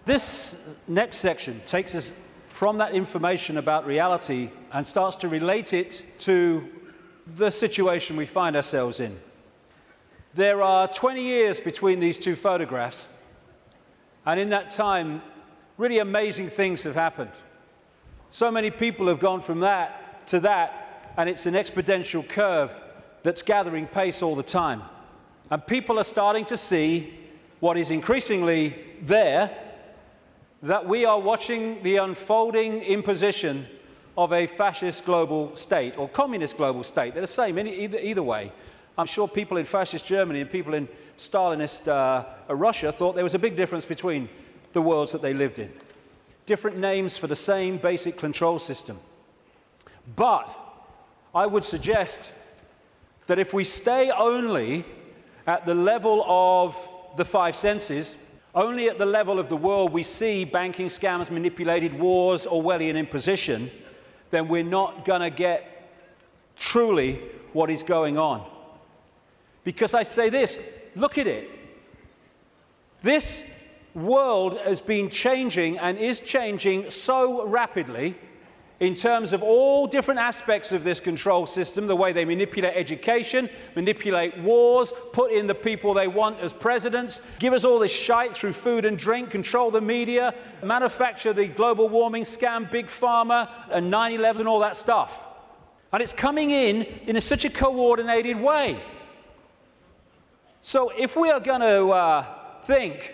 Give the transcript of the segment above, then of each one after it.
This next section takes us from that information about reality and starts to relate it to the situation we find ourselves in. There are 20 years between these two photographs, and in that time, really amazing things have happened. So many people have gone from that to that, and it's an exponential curve that's gathering pace all the time. And people are starting to see what is increasingly there, that we are watching the unfolding imposition of a fascist global state or communist global state. They're the same either way. I'm sure people in fascist Germany and people in Stalinist Russia thought there was a big difference between the worlds that they lived in. Different names for the same basic control system. But I would suggest that if we stay only at the level of the five senses, only at the level of the world we see banking scams, manipulated wars, Orwellian imposition, then we're not going to get truly what is going on. Because I say this, look at it. This world has been changing and is changing so rapidly in terms of all different aspects of this control system, the way they manipulate education, manipulate wars, put in the people they want as presidents, give us all this shite through food and drink, control the media, manufacture the global warming scam, big pharma, and 9/11 and all that stuff. And it's coming in such a coordinated way. So if we are going to think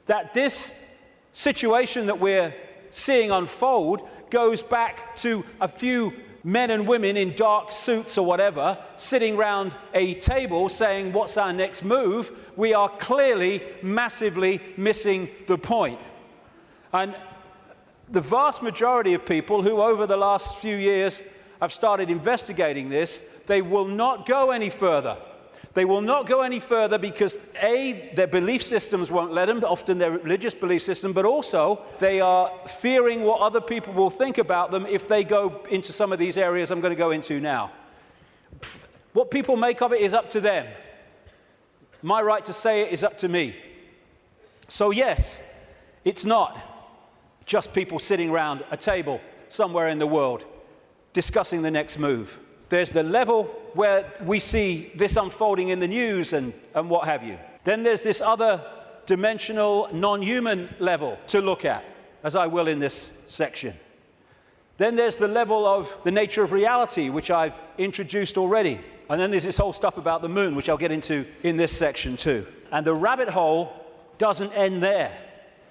that this situation that we're seeing unfold goes back to a few men and women in dark suits or whatever sitting around a table saying, what's our next move? We are clearly massively missing the point. And the vast majority of people who over the last few years have started investigating this, they will not go any further. They will not go any further because, A, their belief systems won't let them, often their religious belief system, but also they are fearing what other people will think about them if they go into some of these areas I'm going to go into now. What people make of it is up to them. My right to say it is up to me. So yes, it's not just people sitting around a table somewhere in the world discussing the next move. There's the level where we see this unfolding in the news and what have you. Then there's this other dimensional, non-human level to look at, as I will in this section. Then there's the level of the nature of reality, which I've introduced already. And then there's this whole stuff about the moon, which I'll get into in this section too. And the rabbit hole doesn't end there.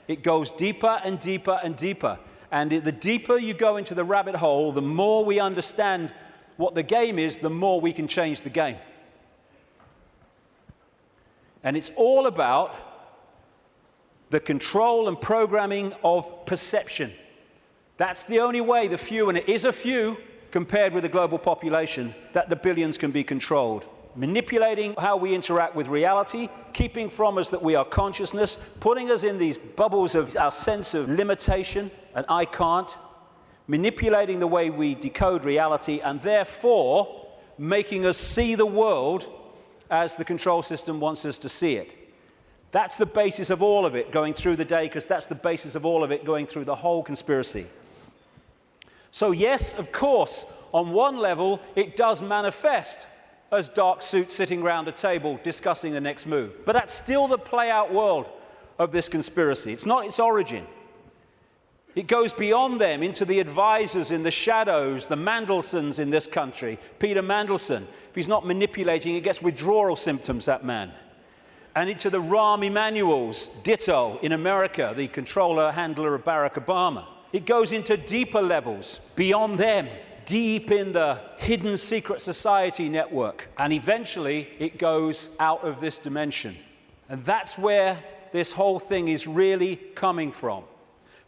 It goes deeper and deeper and deeper. And the deeper you go into the rabbit hole, the more we understand what the game is, the more we can change the game. And it's all about the control and programming of perception. That's the only way the few, and it is a few compared with the global population, that the billions can be controlled. Manipulating how we interact with reality, keeping from us that we are consciousness, putting us in these bubbles of our sense of limitation, and I can't, manipulating the way we decode reality, and therefore making us see the world as the control system wants us to see it. That's the basis of all of it going through the day, because that's the basis of all of it going through the whole conspiracy. So yes, of course, on one level, it does manifest as dark suits sitting around a table discussing the next move. But that's still the play-out world of this conspiracy. It's not its origin. It goes beyond them into the advisors in the shadows, the Mandelsons in this country. Peter Mandelson, if he's not manipulating, he gets withdrawal symptoms, that man. And into the Rahm Emanuels, ditto, in America, the controller, handler of Barack Obama. It goes into deeper levels, beyond them, deep in the hidden secret society network. And eventually, it goes out of this dimension. And that's where this whole thing is really coming from.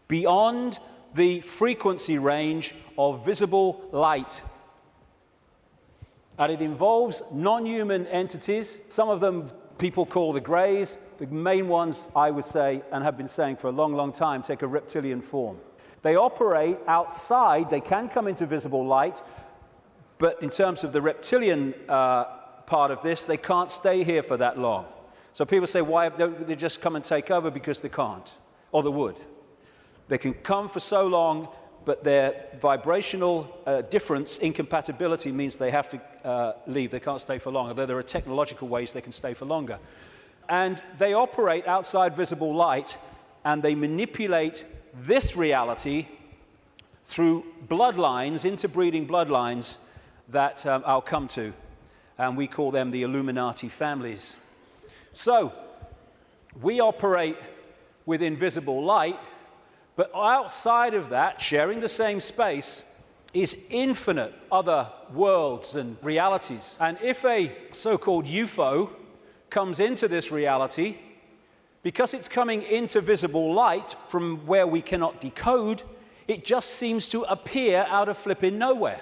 Beyond the frequency range of visible light. And it involves non-human entities. Some of them people call the greys. The main ones, I would say, and have been saying for a long, long time, take a reptilian form. They operate outside. They can come into visible light, but in terms of the reptilian part of this, they can't stay here for that long. So people say, why don't they just come and take over? Because they can't, or they would. They can come for so long, but their vibrational difference, incompatibility, means they have to leave. They can't stay for long, although there are technological ways they can stay for longer. And they operate outside visible light, and they manipulate this reality through bloodlines, interbreeding bloodlines that I'll come to. And we call them the Illuminati families. So, we operate within visible light, but outside of that, sharing the same space, is infinite other worlds and realities. And if a so-called UFO comes into this reality, because it's coming into visible light from where we cannot decode, it just seems to appear out of flipping nowhere.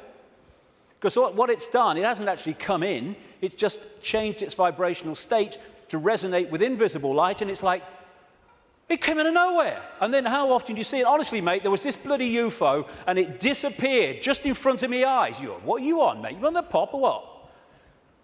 Because what it's done, it hasn't actually come in, it's just changed its vibrational state to resonate with invisible light, and it's like, it came out of nowhere. And then how often do you see it? Honestly, mate, there was this bloody UFO, and it disappeared just in front of my eyes. What are you on, mate? You on the pop or what?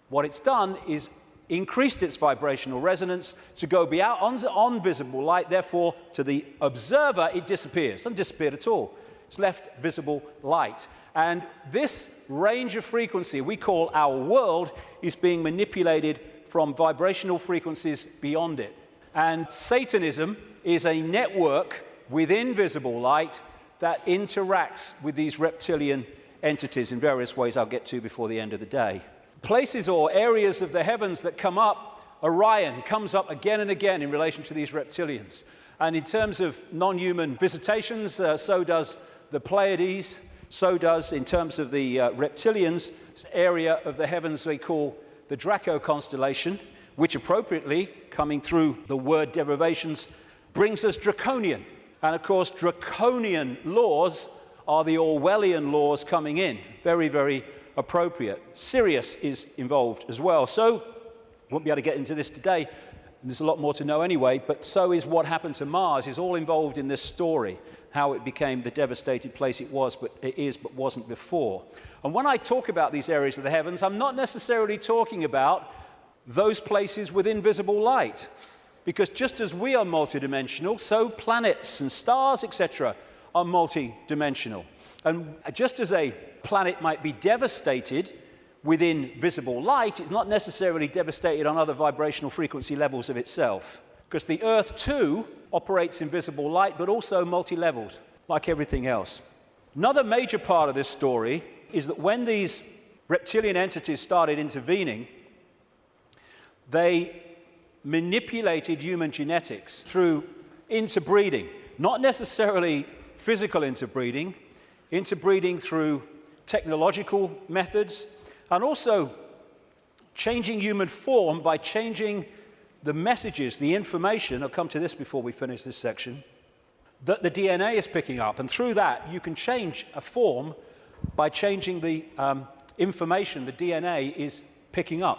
What it's done is increased its vibrational resonance to go beyond on visible light. Therefore, to the observer, it disappears. It hasn't disappeared at all. It's left visible light. And this range of frequency we call our world is being manipulated from vibrational frequencies beyond it. And Satanism is a network within visible light that interacts with these reptilian entities in various ways I'll get to before the end of the day. Places or areas of the heavens that come up, Orion comes up again and again in relation to these reptilians. And in terms of non-human visitations, so does the Pleiades, so does, in terms of the reptilians, area of the heavens they call the Draco constellation, which appropriately, coming through the word derivations, brings us draconian. And of course, draconian laws are the Orwellian laws coming in. Very, very appropriate. Sirius is involved as well. So, won't be able to get into this today, and there's a lot more to know anyway, but so is what happened to Mars, is all involved in this story, how it became the devastated place it was, but it is, but wasn't before. And when I talk about these areas of the heavens, I'm not necessarily talking about those places with invisible light, because just as we are multidimensional, so planets and stars, etc., are multidimensional. And just as a planet might be devastated within visible light, it's not necessarily devastated on other vibrational frequency levels of itself. Because the Earth, too, operates in visible light, but also multi-levels, like everything else. Another major part of this story is that when these reptilian entities started intervening, they manipulated human genetics through interbreeding, not necessarily physical interbreeding through technological methods, and also changing human form by changing the messages, the information, I'll come to this before we finish this section, that the DNA is picking up. And through that, you can change a form by changing the information the DNA is picking up.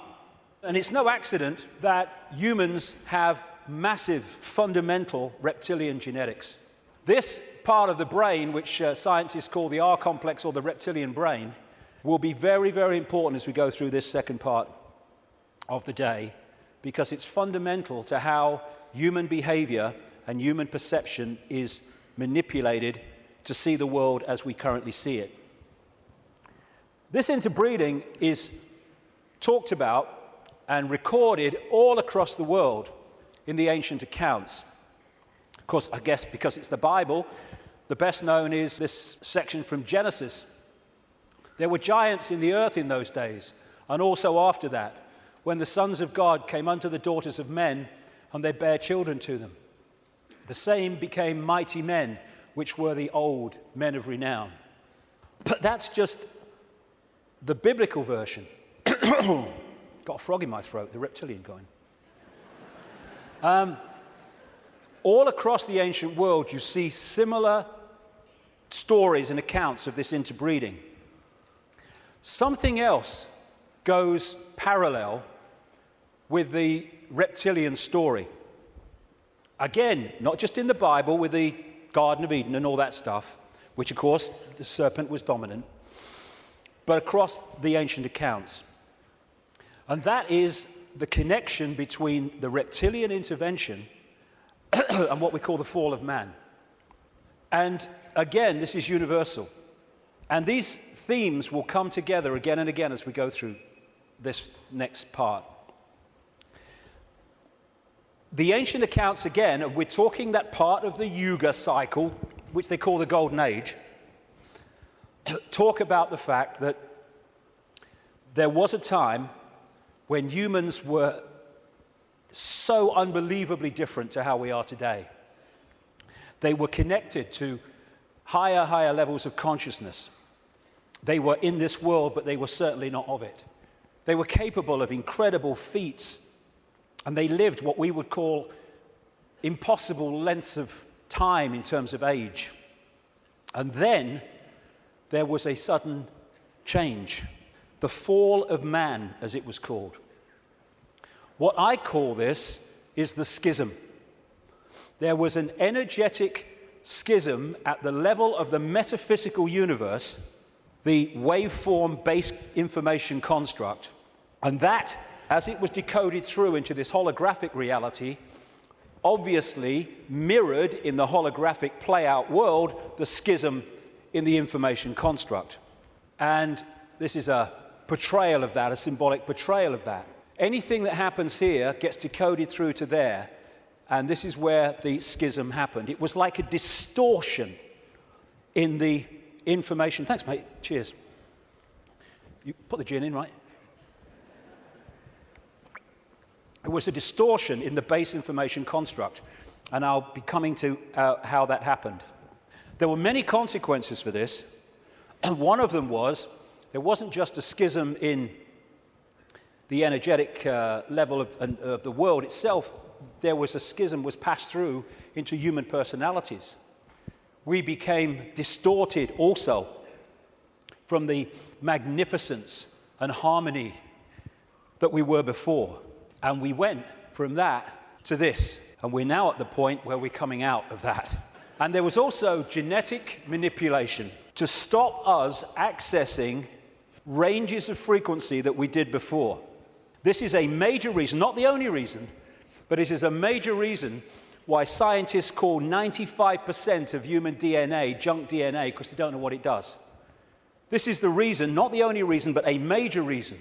And it's no accident that humans have massive, fundamental reptilian genetics. This part of the brain, which scientists call the R complex or the reptilian brain, will be very, very important as we go through this second part of the day, because it's fundamental to how human behavior and human perception is manipulated to see the world as we currently see it. This interbreeding is talked about and recorded all across the world in the ancient accounts. Of course, I guess because it's the Bible, the best known is this section from Genesis. There were giants in the earth in those days, and also after that, when the sons of God came unto the daughters of men, and they bare children to them. The same became mighty men, which were the old men of renown. But that's just the biblical version. Got a frog in my throat, the reptilian going. All across the ancient world, you see similar stories and accounts of this interbreeding. Something else goes parallel with the reptilian story. Again, not just in the Bible with the Garden of Eden and all that stuff, which of course the serpent was dominant, but across the ancient accounts. And that is the connection between the reptilian intervention and what we call the fall of man. And again, this is universal. And these themes will come together again and again as we go through this next part. The ancient accounts, again, and we're talking that part of the Yuga cycle, which they call the Golden Age, talk about the fact that there was a time when humans were so unbelievably different to how we are today. They were connected to higher levels of consciousness. They were in this world, but they were certainly not of it. They were capable of incredible feats, and they lived what we would call impossible lengths of time in terms of age. And then there was a sudden change, the fall of man, as it was called. What I call this is the schism. There was an energetic schism at the level of the metaphysical universe, the waveform-based information construct, and that, as it was decoded through into this holographic reality, obviously mirrored in the holographic play-out world the schism in the information construct. And this is a portrayal of that, a symbolic portrayal of that. Anything that happens here gets decoded through to there, and this is where the schism happened. It was like a distortion in the information. Thanks, mate. Cheers. You put the gin in, right? It was a distortion in the base information construct, and I'll be coming to how that happened. There were many consequences for this, and one of them was there wasn't just a schism in the energetic level of the world itself. There was a schism was passed through into human personalities. We became distorted also from the magnificence and harmony that we were before. And we went from that to this. And we're now at the point where we're coming out of that. And there was also genetic manipulation to stop us accessing ranges of frequency that we did before. This is a major reason, not the only reason, but it is a major reason why scientists call 95% of human DNA junk DNA, because they don't know what it does. This is the reason, not the only reason, but a major reason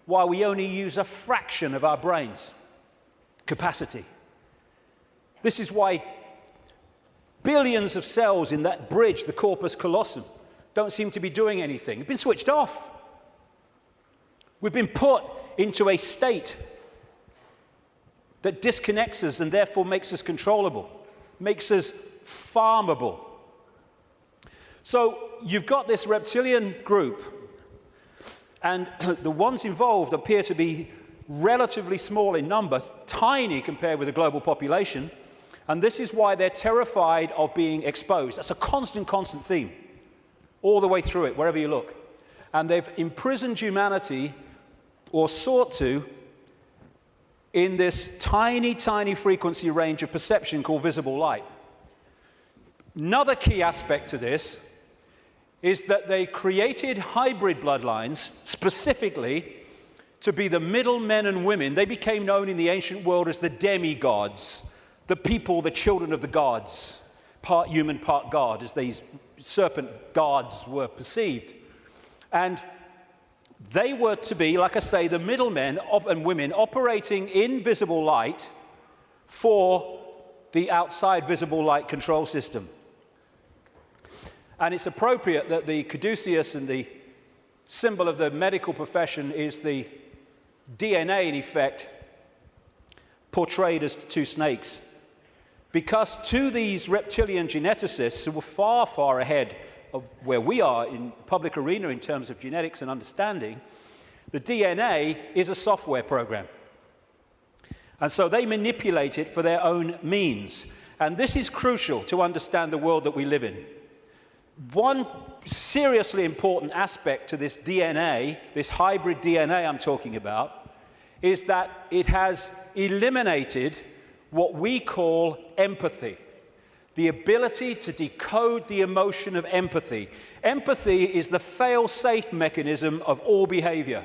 why we only use a fraction of our brain's capacity. This is why billions of cells in that bridge, the corpus callosum, don't seem to be doing anything. They've been switched off. We've been put into a state that disconnects us and therefore makes us controllable, makes us farmable. So you've got this reptilian group, and the ones involved appear to be relatively small in number, tiny compared with the global population, and this is why they're terrified of being exposed. That's a constant theme, all the way through it, wherever you look. And they've imprisoned humanity, or sought to, in this tiny frequency range of perception called visible light. Another key aspect to this is that they created hybrid bloodlines specifically to be the middle men and women. They became known in the ancient world as the demigods, the people, the children of the gods, part human, part god, as these serpent gods were perceived. And they were to be, like I say, the middlemen and women operating in visible light for the outside visible light control system. And it's appropriate that the caduceus and the symbol of the medical profession is the DNA, in effect, portrayed as two snakes. Because to these reptilian geneticists who were far ahead of where we are in public arena in terms of genetics and understanding, the DNA is a software program. And so they manipulate it for their own means. And this is crucial to understand the world that we live in. One seriously important aspect to this DNA, this hybrid DNA I'm talking about, is that it has eliminated what we call empathy, the ability to decode the emotion of empathy. Empathy is the fail-safe mechanism of all behavior.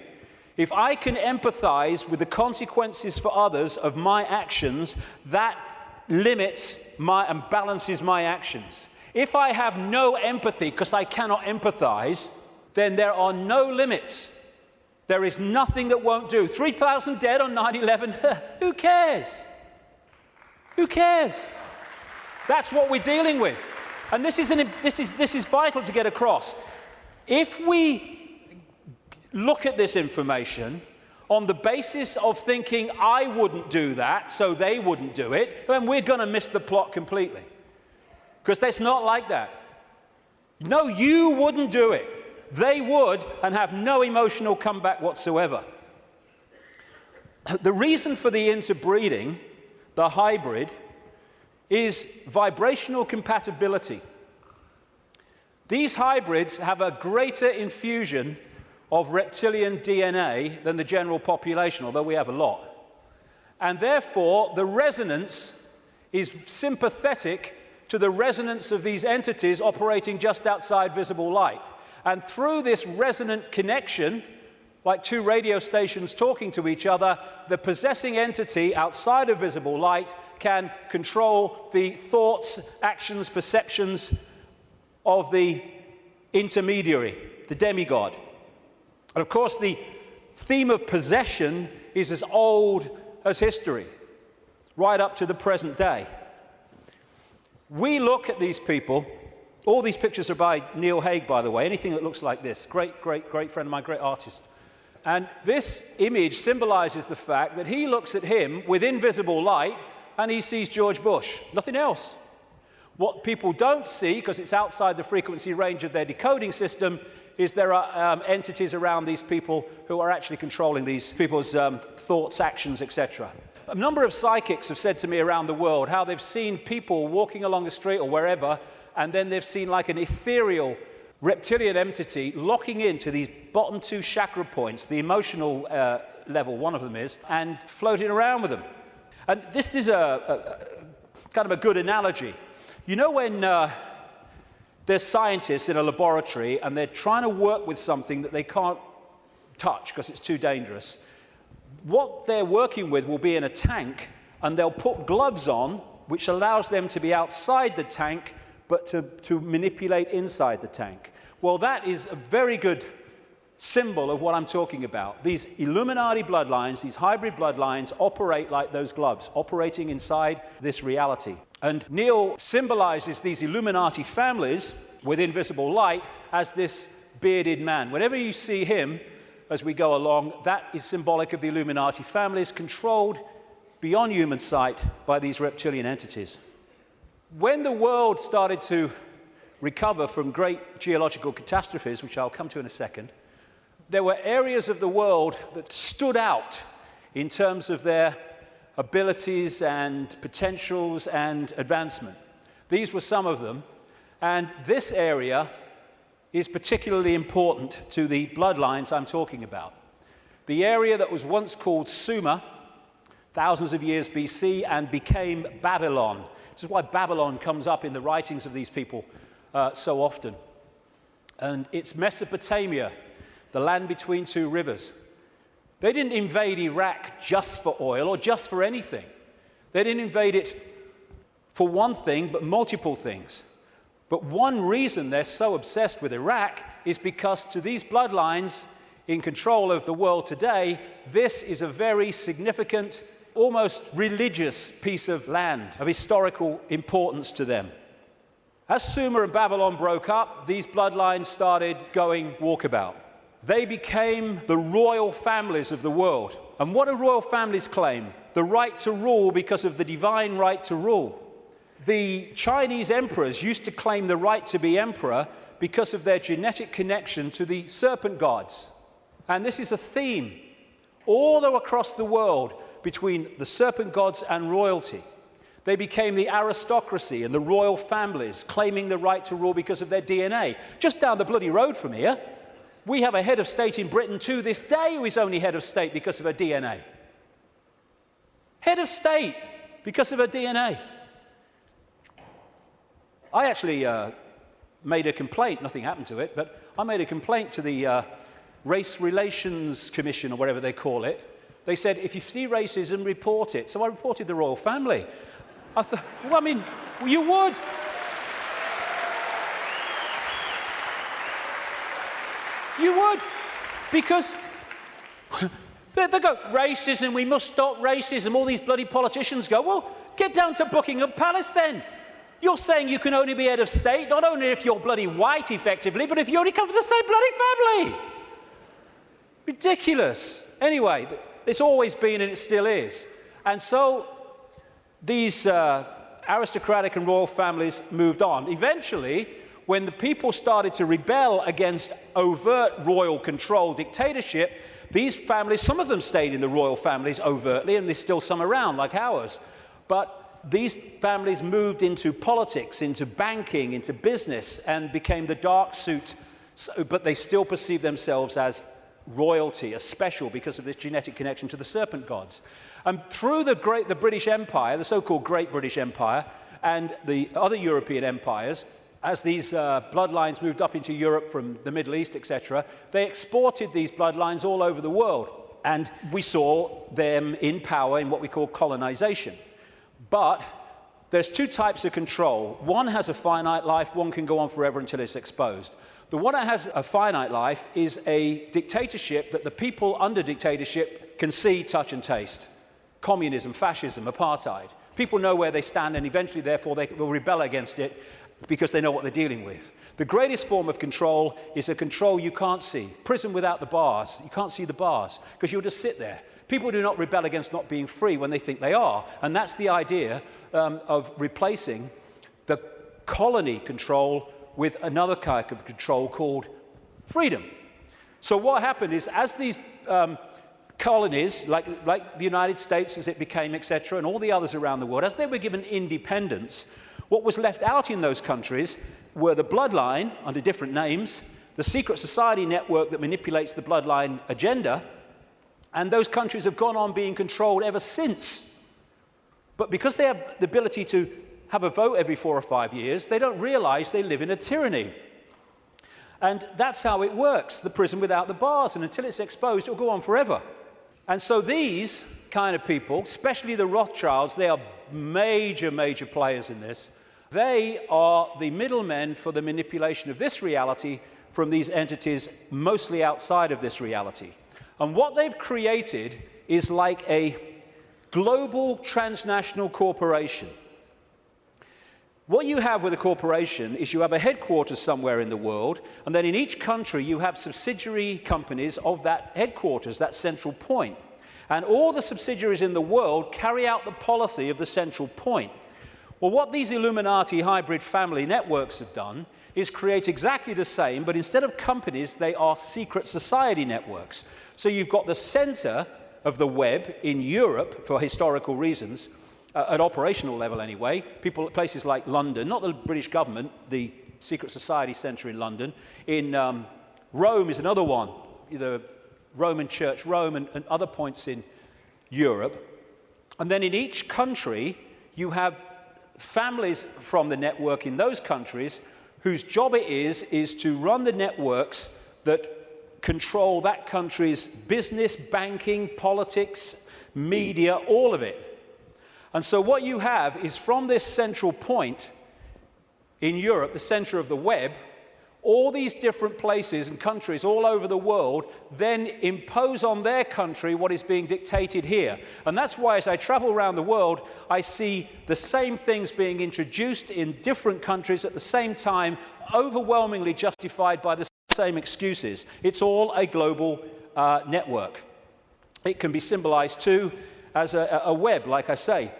If I can empathize with the consequences for others of my actions, that limits and balances my actions. If I have no empathy because I cannot empathize, then there are no limits. There is nothing that won't do. 3,000 dead on 9/11, who cares? Who cares? That's what we're dealing with. And this is vital to get across. If we look at this information on the basis of thinking I wouldn't do that, so they wouldn't do it, then we're going to miss the plot completely. Because it's not like that. No, you wouldn't do it. They would, and have no emotional comeback whatsoever. The reason for the interbreeding, the hybrid, is vibrational compatibility. These hybrids have a greater infusion of reptilian DNA than the general population, although we have a lot. And therefore, the resonance is sympathetic to the resonance of these entities operating just outside visible light. And through this resonant connection, like two radio stations talking to each other, the possessing entity outside of visible light can control the thoughts, actions, perceptions of the intermediary, the demigod. And of course, the theme of possession is as old as history, right up to the present day. We look at these people. All these pictures are by Neil Haig, by the way. Anything that looks like this. Great, great, great friend of mine, great artist. And this image symbolizes the fact that he looks at him with invisible light and he sees George Bush, nothing else. What people don't see, because it's outside the frequency range of their decoding system, is there are entities around these people who are actually controlling these people's thoughts, actions, etc. A number of psychics have said to me around the world how they've seen people walking along the street or wherever, and then they've seen like an ethereal reptilian entity locking into these bottom two chakra points, the emotional level, one of them is, and floating around with them. And this is a kind of a good analogy. You know when there's scientists in a laboratory and they're trying to work with something that they can't touch because it's too dangerous, what they're working with will be in a tank, and they'll put gloves on, which allows them to be outside the tank, but to manipulate inside the tank. Well, that is a very good symbol of what I'm talking about. These Illuminati bloodlines, these hybrid bloodlines, operate like those gloves, operating inside this reality. And Neil symbolizes these Illuminati families with invisible light as this bearded man. Whenever you see him as we go along, that is symbolic of the Illuminati families controlled beyond human sight by these reptilian entities. When the world started to recover from great geological catastrophes, which I'll come to in a second, there were areas of the world that stood out in terms of their abilities and potentials and advancement. These were some of them, and this area is particularly important to the bloodlines I'm talking about. The area that was once called Sumer, thousands of years BC, and became Babylon. This is why Babylon comes up in the writings of these people so often. And it's Mesopotamia, the land between two rivers. They didn't invade Iraq just for oil or just for anything. They didn't invade it for one thing, but multiple things. But one reason they're so obsessed with Iraq is because to these bloodlines in control of the world today, this is a very significant, almost religious piece of land of historical importance to them. As Sumer and Babylon broke up, these bloodlines started going walkabout. They became the royal families of the world. And what do royal families claim? The right to rule because of the divine right to rule. The Chinese emperors used to claim the right to be emperor because of their genetic connection to the serpent gods. And this is a theme all across the world between the serpent gods and royalty. They became the aristocracy and the royal families, claiming the right to rule because of their DNA. Just down the bloody road from here, we have a head of state in Britain to this day who is only head of state because of her DNA. Head of state because of her DNA. I actually made a complaint, nothing happened to it, but I made a complaint to the Race Relations Commission, or whatever they call it. They said, if you see racism, report it. So I reported the royal family. I thought, well, I mean, you would. You would. Because they go, racism, we must stop racism. All these bloody politicians go, well, get down to Buckingham Palace then. You're saying you can only be head of state, not only if you're bloody white, effectively, but if you only come from the same bloody family. Ridiculous. Anyway, it's always been and it still is. And so these aristocratic and royal families moved on. Eventually, when the people started to rebel against overt royal control dictatorship, these families, some of them stayed in the royal families overtly, and there's still some around, like ours. But these families moved into politics, into banking, into business, and became the dark suit, but they still perceive themselves as royalty, as special, because of this genetic connection to the serpent gods. And through the British Empire, the so-called Great British Empire, and the other European empires, as these bloodlines moved up into Europe from the Middle East, etc., they exported these bloodlines all over the world. And we saw them in power in what we call colonization. But there's two types of control. One has a finite life, one can go on forever until it's exposed. The one that has a finite life is a dictatorship that the people under dictatorship can see, touch, and taste. Communism, fascism, apartheid. People know where they stand, and eventually, therefore, they will rebel against it because they know what they're dealing with. The greatest form of control is a control you can't see. Prison without the bars. You can't see the bars because you'll just sit there. People do not rebel against not being free when they think they are. And that's the idea of replacing the colony control with another kind of control called freedom. So what happened is, as these colonies, like the United States as it became, etc., and all the others around the world, as they were given independence, what was left out in those countries were the bloodline, under different names, the secret society network that manipulates the bloodline agenda, and those countries have gone on being controlled ever since. But because they have the ability to have a vote every 4 or 5 years, they don't realize they live in a tyranny. And that's how it works, the prison without the bars, and until it's exposed, it'll go on forever. And so these kind of people, especially the Rothschilds, they are major, major players in this. They are the middlemen for the manipulation of this reality from these entities mostly outside of this reality. And what they've created is like a global transnational corporation. What you have with a corporation is you have a headquarters somewhere in the world, and then in each country you have subsidiary companies of that headquarters, that central point. And all the subsidiaries in the world carry out the policy of the central point. Well, what these Illuminati hybrid family networks have done is create exactly the same, but instead of companies, they are secret society networks. So you've got the center of the web in Europe, for historical reasons, at operational level anyway, places like London, not the British government, the secret society center in London. In Rome is another one, the Roman Church, Rome, and other points in Europe. And then in each country, you have families from the network in those countries whose job it is to run the networks that control that country's business, banking, politics, media, all of it. And so what you have is, from this central point in Europe, the center of the web, all these different places and countries all over the world then impose on their country what is being dictated here. And that's why, as I travel around the world, I see the same things being introduced in different countries at the same time, overwhelmingly justified by the same excuses. It's all a global network. It can be symbolized too as a web, like I say,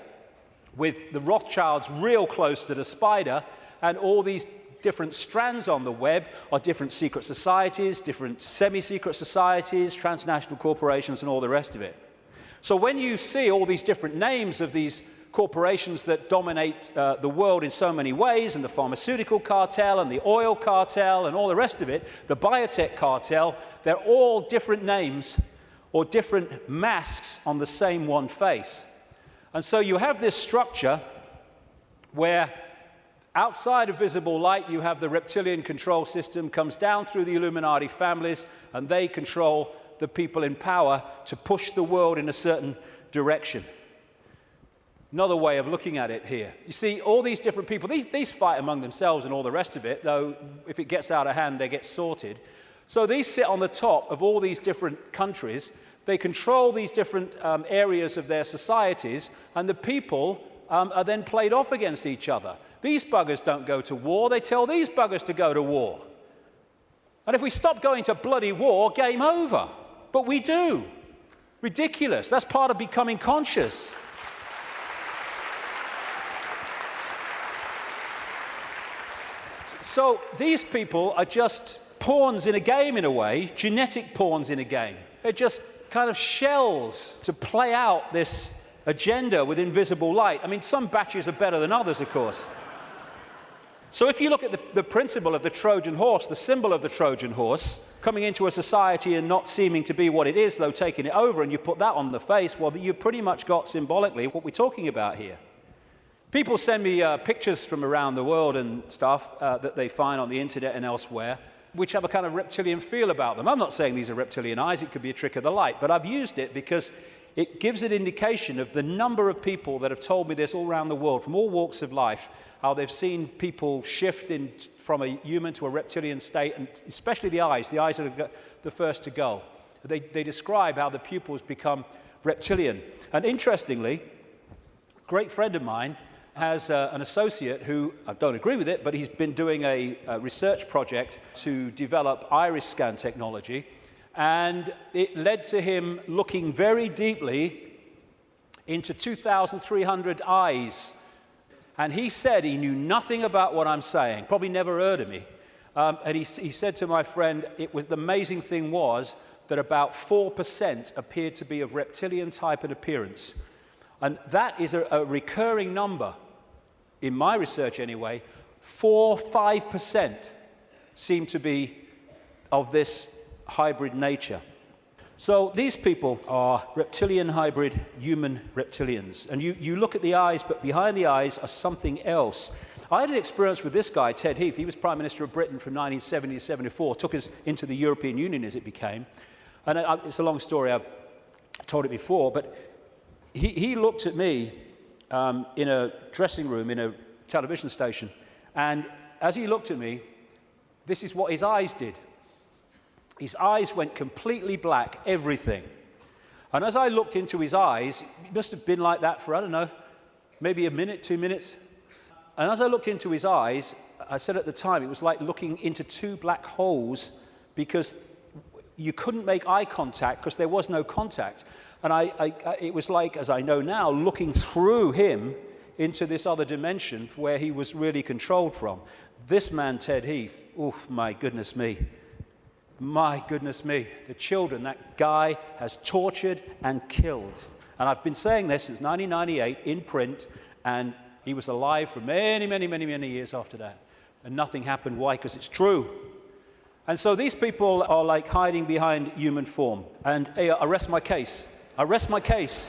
with the Rothschilds real close to the spider, and all these different strands on the web are different secret societies, different semi-secret societies, transnational corporations, and all the rest of it. So when you see all these different names of these corporations that dominate the world in so many ways, and the pharmaceutical cartel and the oil cartel and all the rest of it, the biotech cartel, they're all different names or different masks on the same one face. And so you have this structure where outside of visible light, you have the reptilian control system, comes down through the Illuminati families, and they control the people in power to push the world in a certain direction. Another way of looking at it here. You see, all these different people, these fight among themselves and all the rest of it, though if it gets out of hand, they get sorted. So these sit on the top of all these different countries. They control these different areas of their societies, and the people are then played off against each other. These buggers don't go to war, they tell these buggers to go to war. And if we stop going to bloody war, game over. But we do. Ridiculous. That's part of becoming conscious. So these people are just pawns in a game, in a way, genetic pawns in a game. They're just kind of shells to play out this agenda with invisible light. I mean, some batches are better than others, of course. So if you look at the principle of the Trojan horse, the symbol of the Trojan horse, coming into a society and not seeming to be what it is, though taking it over, and you put that on the face, well, you've pretty much got symbolically what we're talking about here. People send me pictures from around the world and stuff that they find on the internet and elsewhere, which have a kind of reptilian feel about them. I'm not saying these are reptilian eyes, it could be a trick of the light, but I've used it because it gives an indication of the number of people that have told me this all around the world, from all walks of life, how they've seen people shift from a human to a reptilian state, and especially the eyes are the first to go. They describe how the pupils become reptilian. And interestingly, a great friend of mine has an associate who, I don't agree with it, but he's been doing a research project to develop iris scan technology, and it led to him looking very deeply into 2,300 eyes. And he said he knew nothing about what I'm saying, probably never heard of me. And he said to my friend, the amazing thing was that about 4% appeared to be of reptilian type and appearance. And that is a recurring number, in my research anyway. 5% seem to be of this hybrid nature. So these people are reptilian hybrid human reptilians. And you look at the eyes, but behind the eyes are something else. I had an experience with this guy, Ted Heath. He was Prime Minister of Britain from 1970 to 74, took us into the European Union as it became. And it's a long story, I've told it before, but he looked at me in a dressing room in a television station, and as he looked at me, this is what his eyes did. His eyes went completely black, everything. And as I looked into his eyes, it must have been like that for, I don't know, maybe a minute, 2 minutes. And as I looked into his eyes, I said at the time, it was like looking into two black holes, because you couldn't make eye contact because there was no contact. And it was like, as I know now, looking through him into this other dimension where he was really controlled from. This man, Ted Heath, oh, my goodness me. My goodness me, the children that guy has tortured and killed. And I've been saying this since 1998 in print, and he was alive for many, many, many, many years after that. And nothing happened. Why? Because it's true. And so these people are like hiding behind human form. And hey, I rest my case. I rest my case.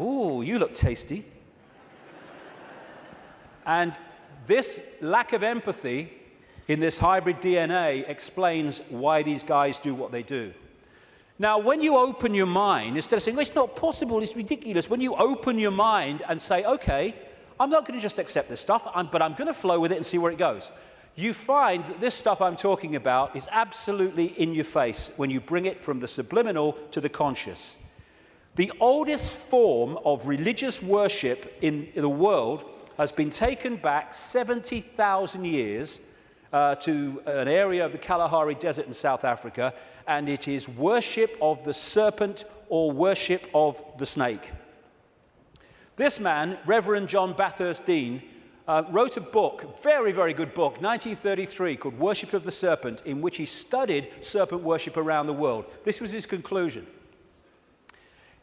Ooh, you look tasty. And this lack of empathy in this hybrid DNA explains why these guys do what they do. Now, when you open your mind, instead of saying, well, it's not possible, it's ridiculous, when you open your mind and say, okay, I'm not going to just accept this stuff, but I'm going to flow with it and see where it goes, you find that this stuff I'm talking about is absolutely in your face when you bring it from the subliminal to the conscious. The oldest form of religious worship in the world has been taken back 70,000 years to an area of the Kalahari Desert in South Africa, and it is worship of the serpent or worship of the snake. This man, Reverend John Bathurst Dean, wrote a book, very, very good book, 1933, called Worship of the Serpent, in which he studied serpent worship around the world. This was his conclusion.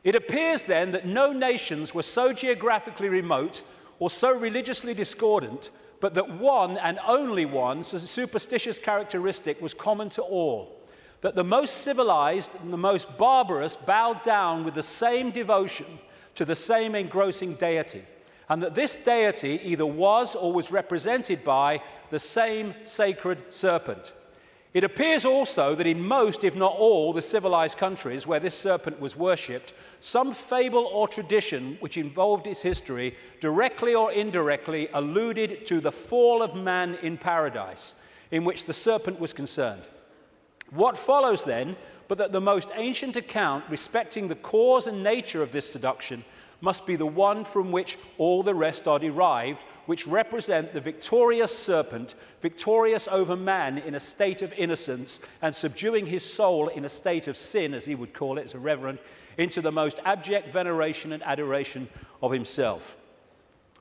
It appears then that no nations were so geographically remote or so religiously discordant, but that one and only one superstitious characteristic was common to all, that the most civilized and the most barbarous bowed down with the same devotion to the same engrossing deity, and that this deity either was or was represented by the same sacred serpent. It appears also that in most, if not all, the civilized countries where this serpent was worshipped, some fable or tradition which involved its history, directly or indirectly, alluded to the fall of man in paradise, in which the serpent was concerned. What follows then, but that the most ancient account respecting the cause and nature of this seduction must be the one from which all the rest are derived, which represent the victorious serpent, victorious over man in a state of innocence and subduing his soul in a state of sin, as he would call it, as a reverend, into the most abject veneration and adoration of himself.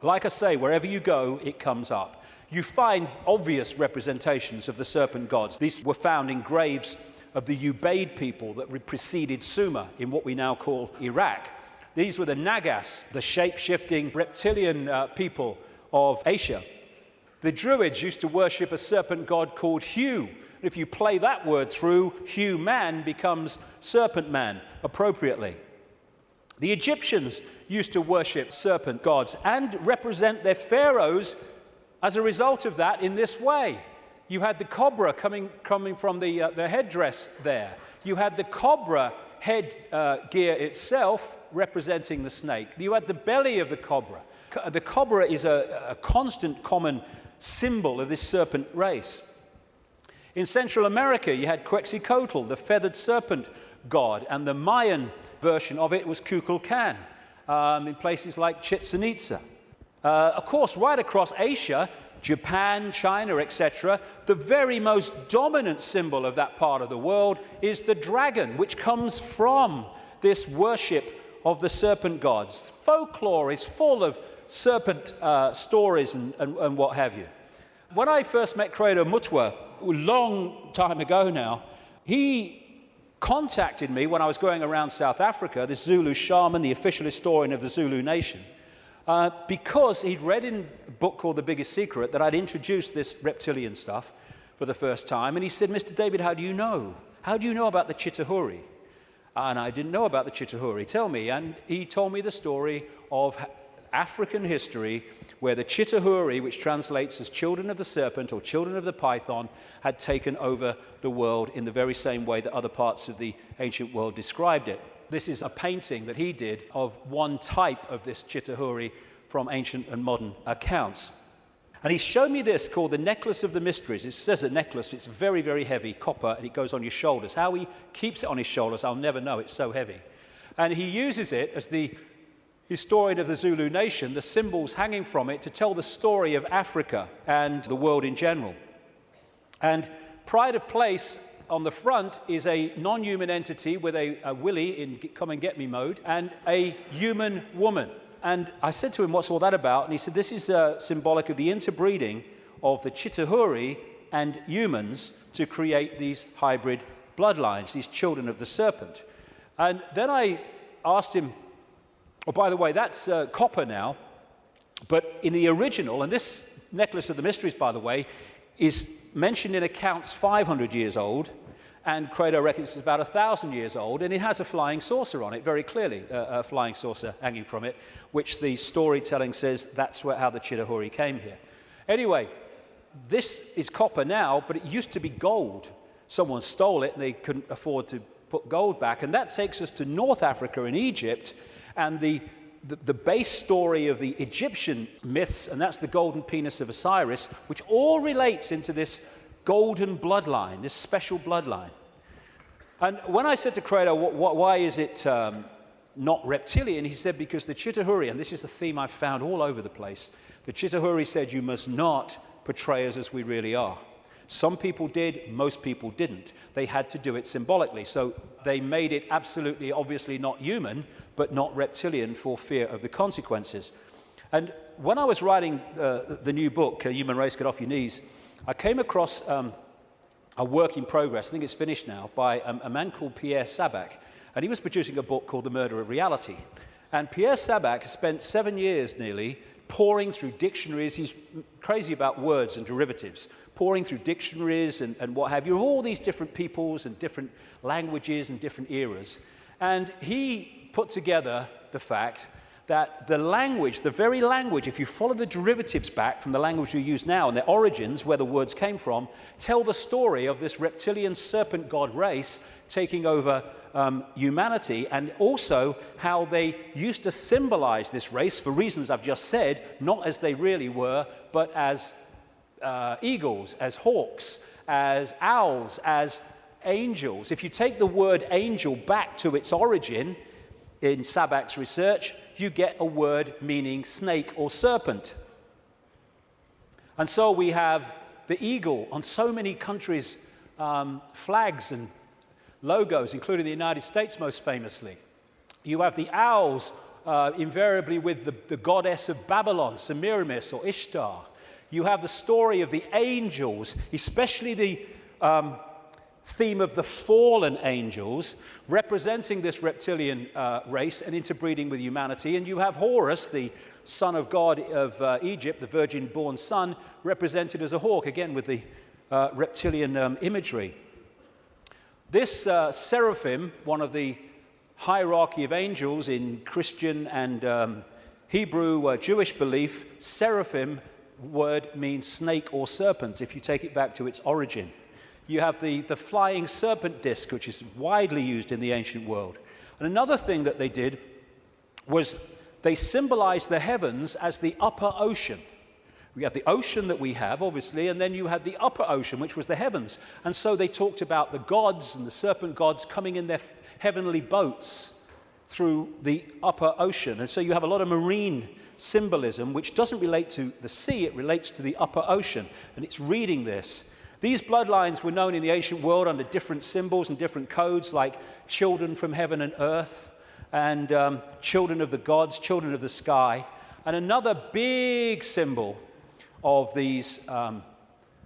Like I say, wherever you go, it comes up. You find obvious representations of the serpent gods. These were found in graves of the Ubaid people that preceded Sumer in what we now call Iraq. These were the negas, the shape-shifting reptilian people of Asia. The Druids used to worship a serpent god called Hu. If you play that word through, Hu man becomes serpent man, appropriately. The Egyptians used to worship serpent gods and represent their pharaohs as a result of that in this way. You had the cobra coming from the headdress there. You had the cobra head gear itself representing the snake. You had the belly of the cobra. The cobra is a constant common symbol of this serpent race. In Central America, you had Quetzalcoatl, the feathered serpent god, and the Mayan version of it was Kukulkan in places like Chichen Itza. Of course, right across Asia, Japan, China, etc., the very most dominant symbol of that part of the world is the dragon, which comes from this worship of the serpent gods. Folklore is full of serpent stories and what have you. When I first met Credo Mutwa, a long time ago now, he contacted me when I was going around South Africa, this Zulu shaman, the official historian of the Zulu nation, because he'd read in a book called The Biggest Secret that I'd introduced this reptilian stuff for the first time, and he said, Mr. David, how do you know? How do you know about the Chitahuri? And I didn't know about the Chitahuri. Tell me. And he told me the story of African history where the Chitahuri, which translates as children of the serpent or children of the python, had taken over the world in the very same way that other parts of the ancient world described it. This is a painting that he did of one type of this Chitahuri from ancient and modern accounts. And he showed me this called the Necklace of the Mysteries. It says a necklace, it's very, very heavy, copper, and it goes on your shoulders. How he keeps it on his shoulders, I'll never know, it's so heavy. And he uses it as the historian of the Zulu nation, the symbols hanging from it, to tell the story of Africa and the world in general. And pride of place on the front is a non-human entity with a willy in come and get me mode and a human woman. And I said to him, what's all that about? And he said, this is symbolic of the interbreeding of the Chitahuri and humans to create these hybrid bloodlines, these children of the serpent. And then I asked him, oh, by the way, that's copper now, but in the original, and this Necklace of the Mysteries, by the way, is mentioned in accounts 500 years old, and Credo reckons it's about 1,000 years old, and it has a flying saucer on it, very clearly, a flying saucer hanging from it, which the storytelling says that's how the Chitahuri came here. Anyway, this is copper now, but it used to be gold. Someone stole it, and they couldn't afford to put gold back, and that takes us to North Africa and Egypt, and the base story of the Egyptian myths, and that's the golden penis of Osiris, which all relates into this golden bloodline, this special bloodline. And when I said to Credo, why is it not reptilian, he said, because the Chitahuri, and this is a theme I've found all over the place, the Chitahuri said, you must not portray us as we really are. Some people did, most people didn't. They had to do it symbolically. So they made it absolutely, obviously not human, but not reptilian for fear of the consequences. And when I was writing the new book, Human Race, Get Off Your Knees, I came across a work in progress, I think it's finished now, by a man called Pierre Sabac. And he was producing a book called The Murder of Reality. And Pierre Sabac spent 7 years nearly poring through dictionaries. He's crazy about words and derivatives, pouring through dictionaries and what have you, of all these different peoples and different languages and different eras. And he put together the fact that the language, the very language, if you follow the derivatives back from the language we use now and their origins, where the words came from, tell the story of this reptilian serpent god race taking over humanity, and also how they used to symbolize this race for reasons I've just said, not as they really were, but as eagles, as hawks, as owls, as angels. If you take the word angel back to its origin in Sabac's research, you get a word meaning snake or serpent. And so we have the eagle on so many countries' flags and logos, including the United States most famously. You have the owls, invariably with the goddess of Babylon, Semiramis or Ishtar. You have the story of the angels, especially the theme of the fallen angels, representing this reptilian race and interbreeding with humanity. And you have Horus, the son of God of Egypt, the virgin-born son, represented as a hawk, again with the reptilian imagery. This seraphim, one of the hierarchy of angels in Christian and Hebrew Jewish belief, seraphim word means snake or serpent if you take it back to its origin. You have the flying serpent disc, which is widely used in the ancient world. And another thing that they did was they symbolized the heavens as the upper ocean. We had the ocean that we have, obviously, and then you had the upper ocean, which was the heavens. And so they talked about the gods and the serpent gods coming in their heavenly boats through the upper ocean. And so you have a lot of marine symbolism, which doesn't relate to the sea, it relates to the upper ocean. And it's reading this. These bloodlines were known in the ancient world under different symbols and different codes, like children from heaven and earth, and children of the gods, children of the sky. And another big symbol of these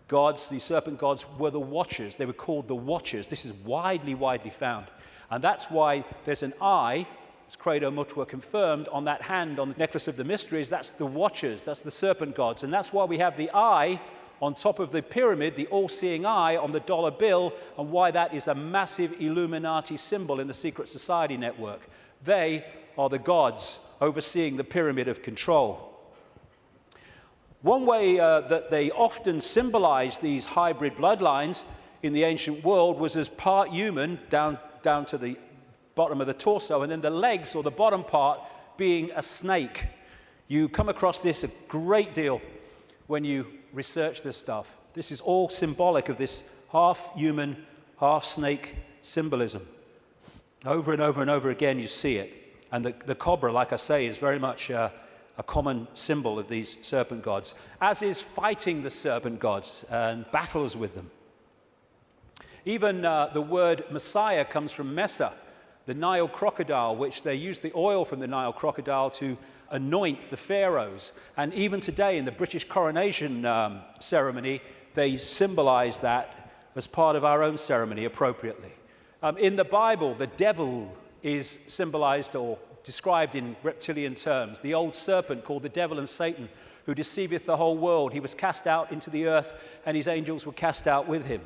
gods, these serpent gods, were the Watchers. They were called the Watchers. This is widely found. And that's why there's an eye, as Credo Mutua confirmed, on that hand, on the necklace of the mysteries. That's the Watchers, that's the serpent gods. And that's why we have the eye on top of the pyramid, the all-seeing eye on the dollar bill, and why that is a massive Illuminati symbol in the secret society network. They are the gods overseeing the pyramid of control. One way that they often symbolized these hybrid bloodlines in the ancient world was as part human, down to the bottom of the torso, and then the legs or the bottom part being a snake. You come across this a great deal when you research this stuff. This is all symbolic of this half-human, half-snake symbolism. Over and over and over again you see it. And the cobra, like I say, is very much a common symbol of these serpent gods, as is fighting the serpent gods and battles with them. Even the word Messiah comes from Mesa, the Nile crocodile, which they use the oil from the Nile crocodile to anoint the pharaohs. And even today in the British coronation ceremony, they symbolize that as part of our own ceremony appropriately. In the Bible, the devil is symbolized or described in reptilian terms. The old serpent called the devil and Satan, who deceiveth the whole world. He was cast out into the earth, and his angels were cast out with him.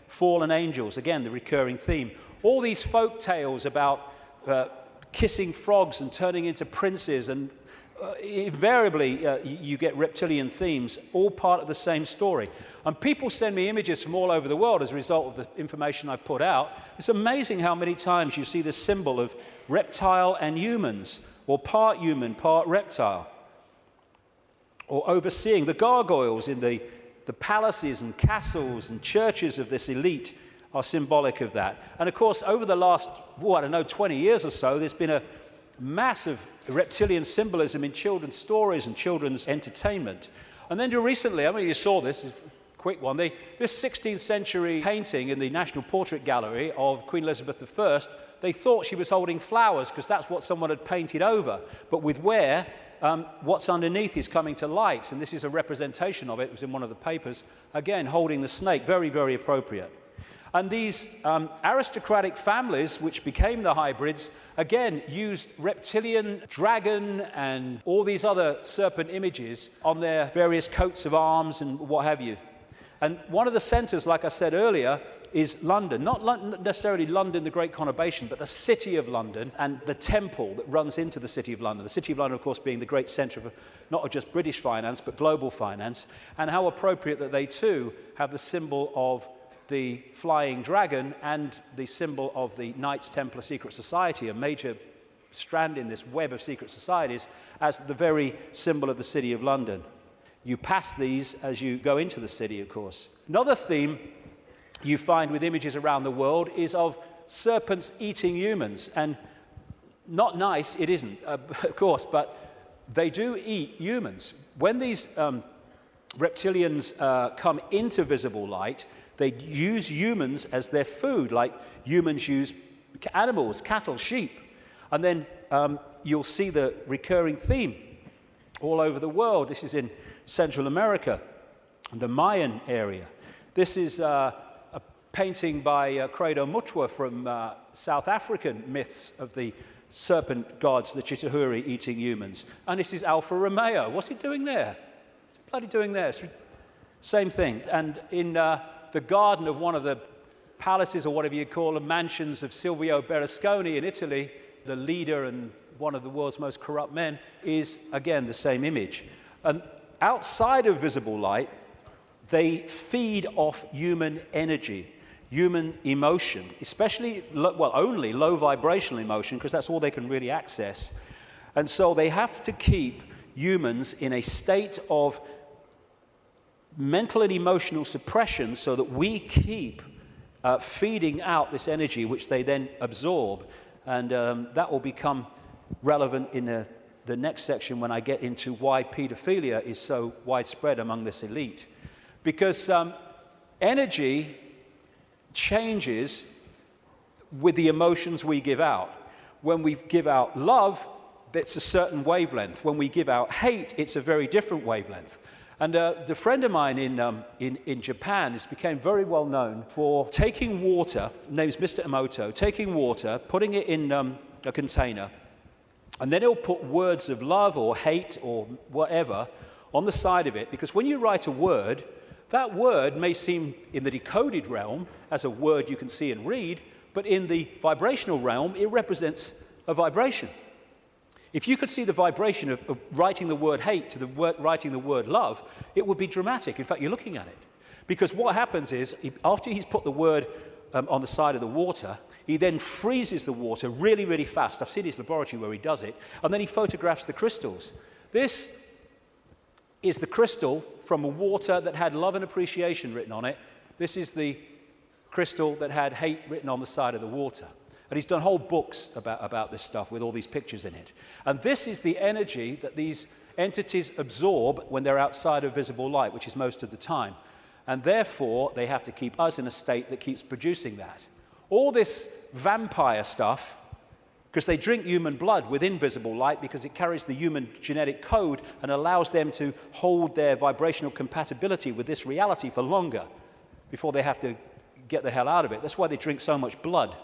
Fallen angels, again, the recurring theme. All these folk tales about kissing frogs and turning into princes, and invariably you get reptilian themes, all part of the same story. And people send me images from all over the world as a result of the information I put out. It's amazing how many times you see this symbol of reptile and humans, or part human, part reptile. Or overseeing the gargoyles in the palaces and castles and churches of this elite are symbolic of that. And of course, over the last, 20 years or so, there's been a massive reptilian symbolism in children's stories and children's entertainment. And then recently, you saw this, it's a quick one, this 16th century painting in the National Portrait Gallery of Queen Elizabeth I, they thought she was holding flowers because that's what someone had painted over. But with wear, what's underneath is coming to light, and this is a representation of it. It was in one of the papers, again, holding the snake, very, very appropriate. And these aristocratic families, which became the hybrids, again, used reptilian, dragon, and all these other serpent images on their various coats of arms and what have you. And one of the centers, like I said earlier, is London. Not necessarily London, the Great Conurbation, but the City of London and the temple that runs into the City of London. The City of London, of course, being the great center of not just British finance, but global finance. And how appropriate that they, too, have the symbol of the flying dragon and the symbol of the Knights Templar Secret Society, a major strand in this web of secret societies, as the very symbol of the City of London. You pass these as you go into the city, of course. Another theme you find with images around the world is of serpents eating humans. And not nice, it isn't, of course, but they do eat humans. When these reptilians come into visible light, they use humans as their food, like humans use animals, cattle, sheep. And then you'll see the recurring theme all over the world. This is in Central America, the Mayan area. This is a painting by Credo Mutwa from South African myths of the serpent gods, the Chitauri, eating humans. And this is Alfa Romeo. What's it doing there? What's it bloody doing there? Same thing. And in the garden of one of the palaces, or whatever you call them, mansions of Silvio Berlusconi in Italy, the leader and one of the world's most corrupt men, is, again, the same image. And outside of visible light, they feed off human energy, human emotion, especially, only low vibrational emotion, because that's all they can really access. And so they have to keep humans in a state of mental and emotional suppression so that we keep feeding out this energy, which they then absorb. And that will become relevant in the next section when I get into why pedophilia is so widespread among this elite. Because energy changes with the emotions we give out. When we give out love, it's a certain wavelength. When we give out hate, it's a very different wavelength. And the friend of mine in Japan has become very well known for taking water, his name's Mr. Emoto, taking water, putting it in a container, and then he'll put words of love or hate or whatever on the side of it, because when you write a word, that word may seem in the decoded realm as a word you can see and read, but in the vibrational realm, it represents a vibration. If you could see the vibration of writing the word hate to writing the word love, it would be dramatic. In fact, you're looking at it. Because what happens is, after he's put the word on the side of the water, he then freezes the water really, really fast. I've seen his laboratory where he does it. And then he photographs the crystals. This is the crystal from a water that had love and appreciation written on it. This is the crystal that had hate written on the side of the water. And he's done whole books about this stuff with all these pictures in it. And this is the energy that these entities absorb when they're outside of visible light, which is most of the time. And therefore, they have to keep us in a state that keeps producing that. All this vampire stuff, because they drink human blood with invisible light because it carries the human genetic code and allows them to hold their vibrational compatibility with this reality for longer before they have to get the hell out of it. That's why they drink so much blood.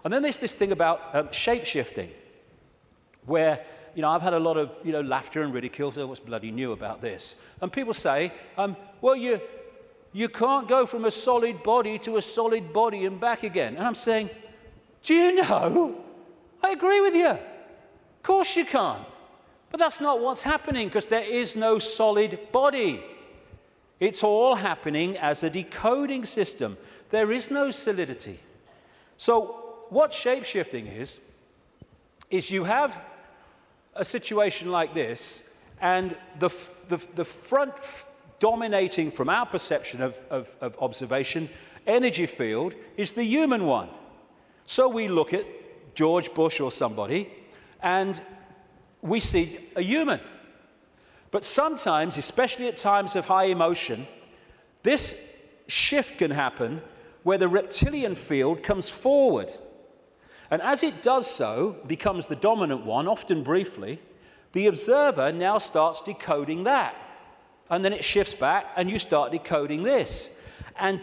And then there's this thing about shape-shifting, where, I've had a lot of, laughter and ridicule, so what's bloody new about this? And people say, well, you can't go from a solid body to a solid body and back again. And I'm saying, do you know? I agree with you. Of course you can't. But that's not what's happening, because there is no solid body. It's all happening as a decoding system. There is no solidity. So what shape-shifting is you have a situation like this, and the front dominating from our perception of observation energy field is the human one. So we look at George Bush or somebody, and we see a human. But sometimes, especially at times of high emotion, this shift can happen where the reptilian field comes forward. And as it does so, becomes the dominant one, often briefly, The observer now starts decoding that. And then it shifts back, and you start decoding this. And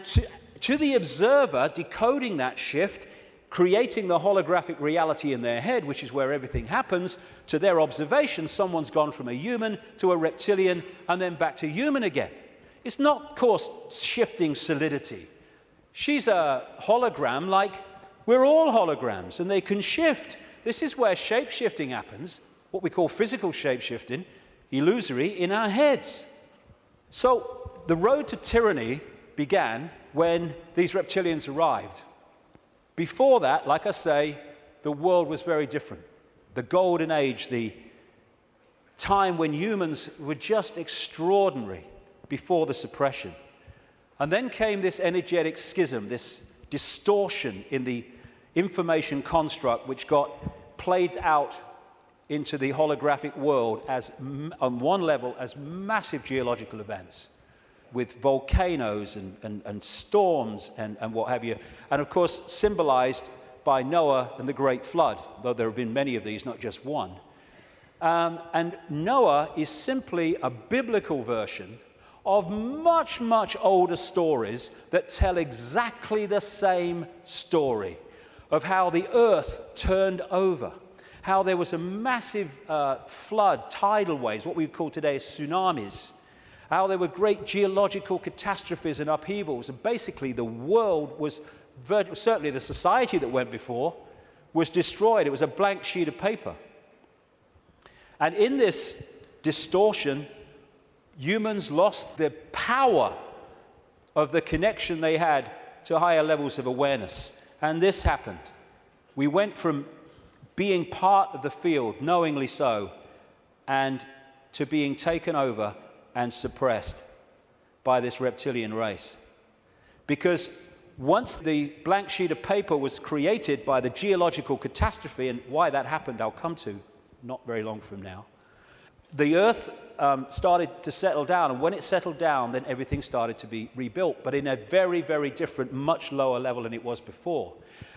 to the observer, decoding that shift, creating the holographic reality in their head, which is where everything happens, to their observation, someone's gone from a human to a reptilian, and then back to human again. It's not, of course, shifting solidity. She's a hologram like we're all holograms, and they can shift. This is where shape-shifting happens, what we call physical shape-shifting, illusory, in our heads. So the road to tyranny began when these reptilians arrived. Before that, like I say, the world was very different. The golden age, the time when humans were just extraordinary before the suppression. And then came this energetic schism, this distortion in the information construct, which got played out into the holographic world as, on one level, as massive geological events, with volcanoes and storms and what have you. And of course, symbolized by Noah and the Great Flood, though there have been many of these, not just one. And Noah is simply a biblical version of much, much older stories that tell exactly the same story of how the earth turned over, how there was a massive flood, tidal waves, what we would call today tsunamis, how there were great geological catastrophes and upheavals, and basically the world was, certainly the society that went before, was destroyed. It was a blank sheet of paper. And in this distortion, humans lost the power of the connection they had to higher levels of awareness. And this happened. We went from being part of the field, knowingly so, and to being taken over and suppressed by this reptilian race. Because once the blank sheet of paper was created by the geological catastrophe, and why that happened I'll come to not very long from now, the earth started to settle down, and when it settled down, then everything started to be rebuilt, but in a very, very different, much lower level than it was before.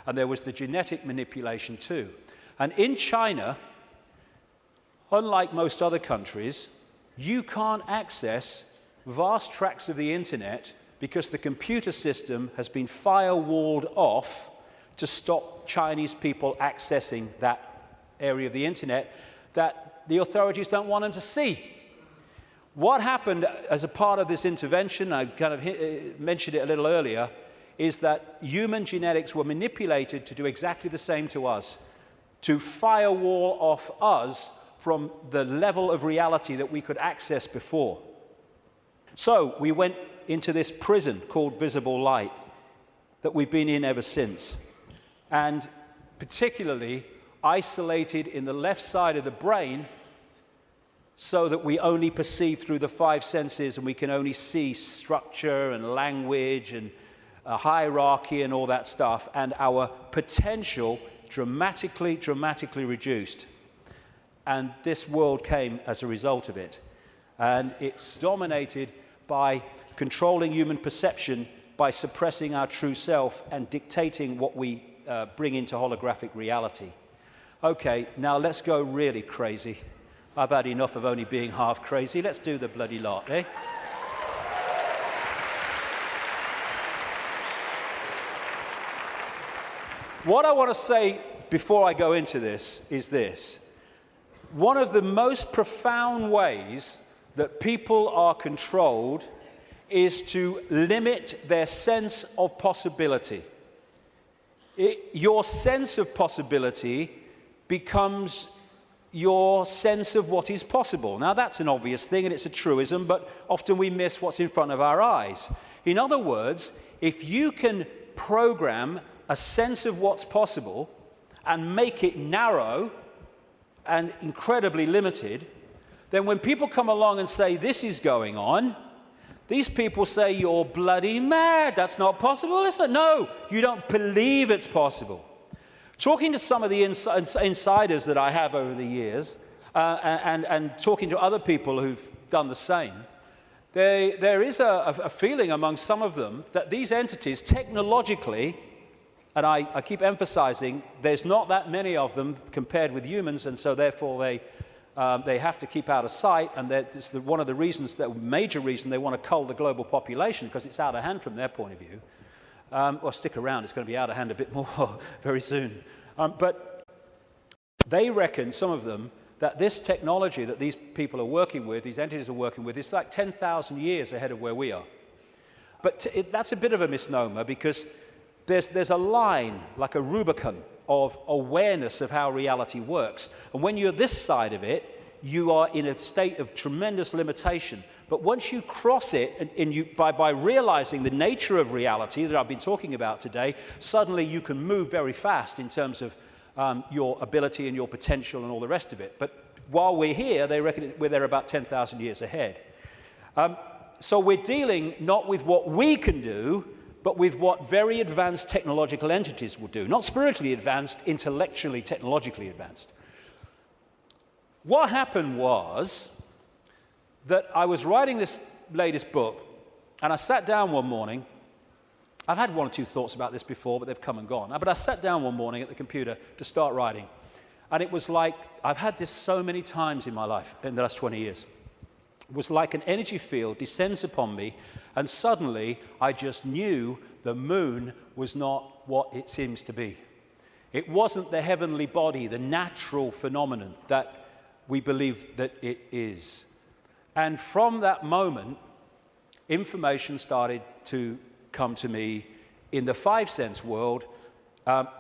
And there was the genetic manipulation too. And in China, unlike most other countries, you can't access vast tracts of the internet because the computer system has been firewalled off to stop Chinese people accessing that area of the internet that the authorities don't want them to see. What happened as a part of this intervention, I kind of mentioned it a little earlier, is that human genetics were manipulated to do exactly the same to us, to firewall off us from the level of reality that we could access before. So we went into this prison called visible light that we've been in ever since, and particularly isolated in the left side of the brain so that we only perceive through the five senses and we can only see structure and language and hierarchy and all that stuff, and our potential dramatically reduced. And this world came as a result of it. And it's dominated by controlling human perception, by suppressing our true self and dictating what we bring into holographic reality. Okay, now let's go really crazy. I've had enough of only being half crazy. Let's do the bloody lot, eh? What I want to say before I go into this is this. One of the most profound ways that people are controlled is to limit their sense of possibility. Your sense of possibility becomes your sense of what is possible. Now, that's an obvious thing, and it's a truism, but often we miss what's in front of our eyes. In other words, if you can program a sense of what's possible and make it narrow and incredibly limited, then when people come along and say, this is going on, these people say, you're bloody mad, that's not possible. Listen, no, you don't believe it's possible. Talking to some of the insiders that I have over the years, and talking to other people who've done the same, there is a feeling among some of them that these entities technologically, and I keep emphasizing, there's not that many of them compared with humans, and so therefore they They have to keep out of sight, and that's one of the reasons, the major reason they want to cull the global population, because it's out of hand from their point of view. Well, stick around, it's going to be out of hand a bit more very soon. But they reckon, some of them, that this technology that these people are working with, these entities are working with, is like 10,000 years ahead of where we are. But that's a bit of a misnomer, because there's a line, like a Rubicon, of awareness of how reality works. And when you're this side of it, you are in a state of tremendous limitation. But once you cross it, by realizing the nature of reality that I've been talking about today, suddenly you can move very fast in terms of your ability and your potential and all the rest of it. But while we're here, they reckon we're there about 10,000 years ahead. So we're dealing not with what we can do, but with what very advanced technological entities will do. Not spiritually advanced, intellectually, technologically advanced. What happened was that I was writing this latest book, and I sat down one morning. I've had one or two thoughts about this before, but they've come and gone. But I sat down one morning at the computer to start writing, and it was like, I've had this so many times in my life in the last 20 years. It was like an energy field descends upon me, and suddenly I just knew the moon was not what it seems to be. It wasn't the heavenly body, the natural phenomenon that we believe that it is. And from that moment, information started to come to me in the five-sense world,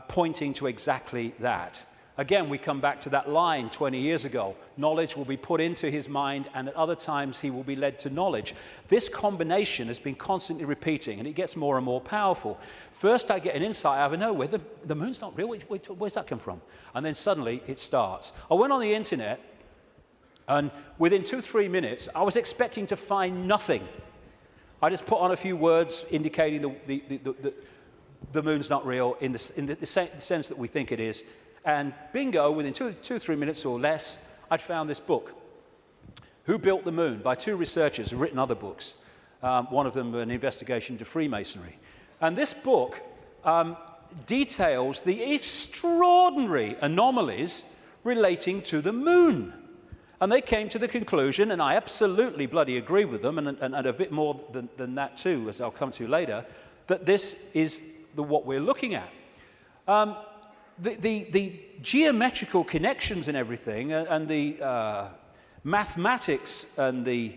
pointing to exactly that. Again, we come back to that line 20 years ago. Knowledge will be put into his mind, and at other times he will be led to knowledge. This combination has been constantly repeating, and it gets more and more powerful. First, I get an insight out of nowhere. The moon's not real. Where's that come from? And then suddenly it starts. I went on the internet, and within 2-3 minutes, I was expecting to find nothing. I just put on a few words indicating the moon's not real in the sense that we think it is. And bingo, within 2-3 minutes or less, I'd found this book, Who Built the Moon, by two researchers who've written other books. One of them an investigation into Freemasonry. And this book details the extraordinary anomalies relating to the moon. And they came to the conclusion, and I absolutely bloody agree with them, and a bit more than that too, as I'll come to later, that this is what we're looking at. The geometrical connections and everything, and the mathematics and the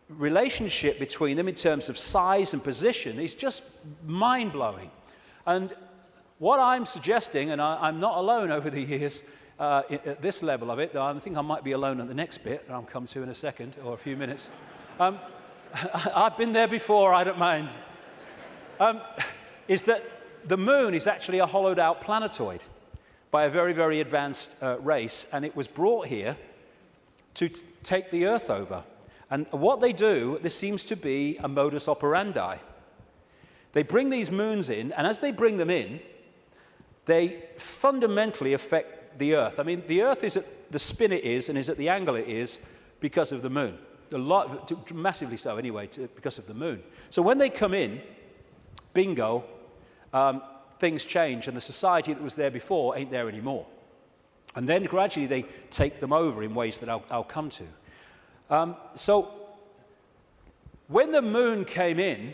relationship between them in terms of size and position is just mind-blowing. And what I'm suggesting, and I'm not alone over the years at this level of it, though I think I might be alone at the next bit, that I'll come to in a second or a few minutes. I've been there before, I don't mind. Is that the moon is actually a hollowed-out planetoid by a very, very advanced race, and it was brought here to take the Earth over. And what they do, this seems to be a modus operandi. They bring these moons in, and as they bring them in, they fundamentally affect the Earth. I mean, the Earth is at the spin it is and is at the angle it is because of the moon. Massively so, anyway, because of the moon. So when they come in, bingo, things change, and the society that was there before ain't there anymore. And then gradually they take them over in ways that I'll come to. So when the moon came in,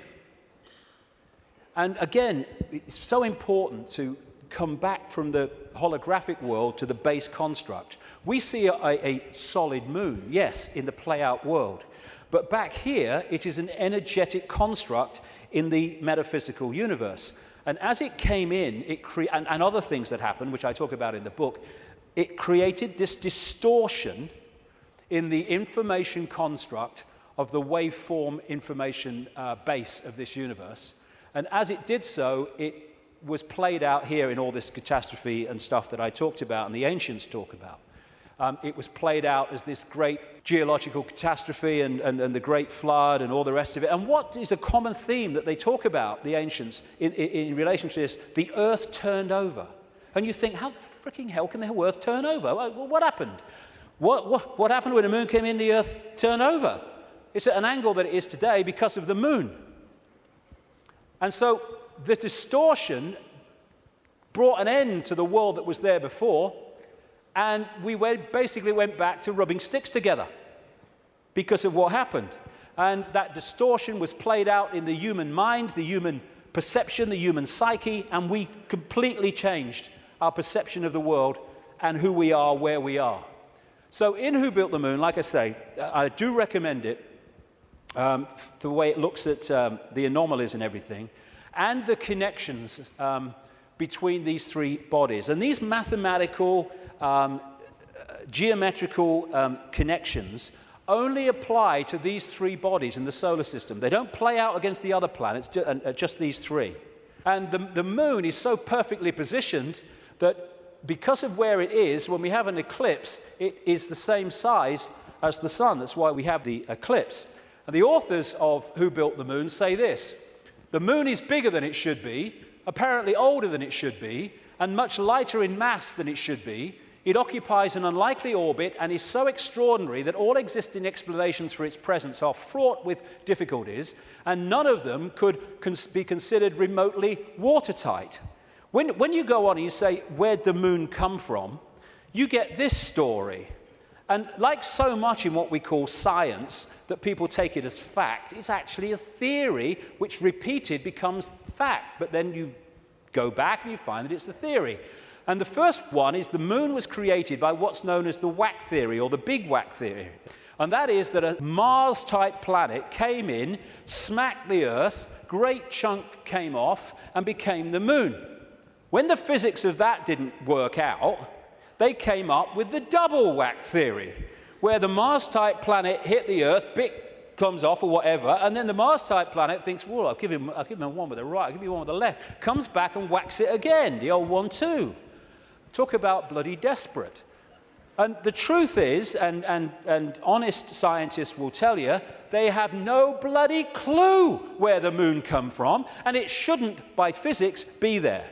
and again, it's so important to come back from the holographic world to the base construct. We see a solid moon, yes, in the play-out world. But back here, it is an energetic construct in the metaphysical universe. And as it came in, and other things that happened, which I talk about in the book, it created this distortion in the information construct of the waveform information base of this universe. And as it did so, it was played out here in all this catastrophe and stuff that I talked about and the ancients talk about. It was played out as this great geological catastrophe and the great flood and all the rest of it. And what is a common theme that they talk about, the ancients, in relation to this? The earth turned over. And you think, how the freaking hell can the earth turn over? Well, what happened? What happened when the moon came in, the earth turned over? It's at an angle that it is today because of the moon. And so the distortion brought an end to the world that was there before, And we basically went back to rubbing sticks together because of what happened. And that distortion was played out in the human mind, the human perception, the human psyche, and we completely changed our perception of the world and who we are, where we are. So in Who Built the Moon, like I say, I do recommend it, the way it looks at the anomalies and everything, and the connections between these three bodies. And these mathematical, geometrical connections only apply to these three bodies in the solar system. They don't play out against the other planets, just these three. And the moon is so perfectly positioned that because of where it is, when we have an eclipse, it is the same size as the sun. That's why we have the eclipse. And the authors of Who Built the Moon say this: the moon is bigger than it should be, apparently older than it should be, and much lighter in mass than it should be. It occupies an unlikely orbit and is so extraordinary that all existing explanations for its presence are fraught with difficulties, and none of them could be considered remotely watertight. When you go on and you say, where'd the moon come from, you get this story. And like so much in what we call science, that people take it as fact, it's actually a theory which repeated becomes fact. But then you go back and you find that it's a theory. And the first one is the moon was created by what's known as the whack theory, or the big whack theory. And that is that a Mars-type planet came in, smacked the Earth, great chunk came off, and became the moon. When the physics of that didn't work out, they came up with the double whack theory, where the Mars-type planet hit the Earth, bit comes off or whatever, and then the Mars-type planet thinks, well, I'll give him one with the right, I'll give you one with the left, comes back and whacks it again, the old 1-2. Talk about bloody desperate. And the truth is, and honest scientists will tell you, they have no bloody clue where the moon come from, and it shouldn't, by physics, be there.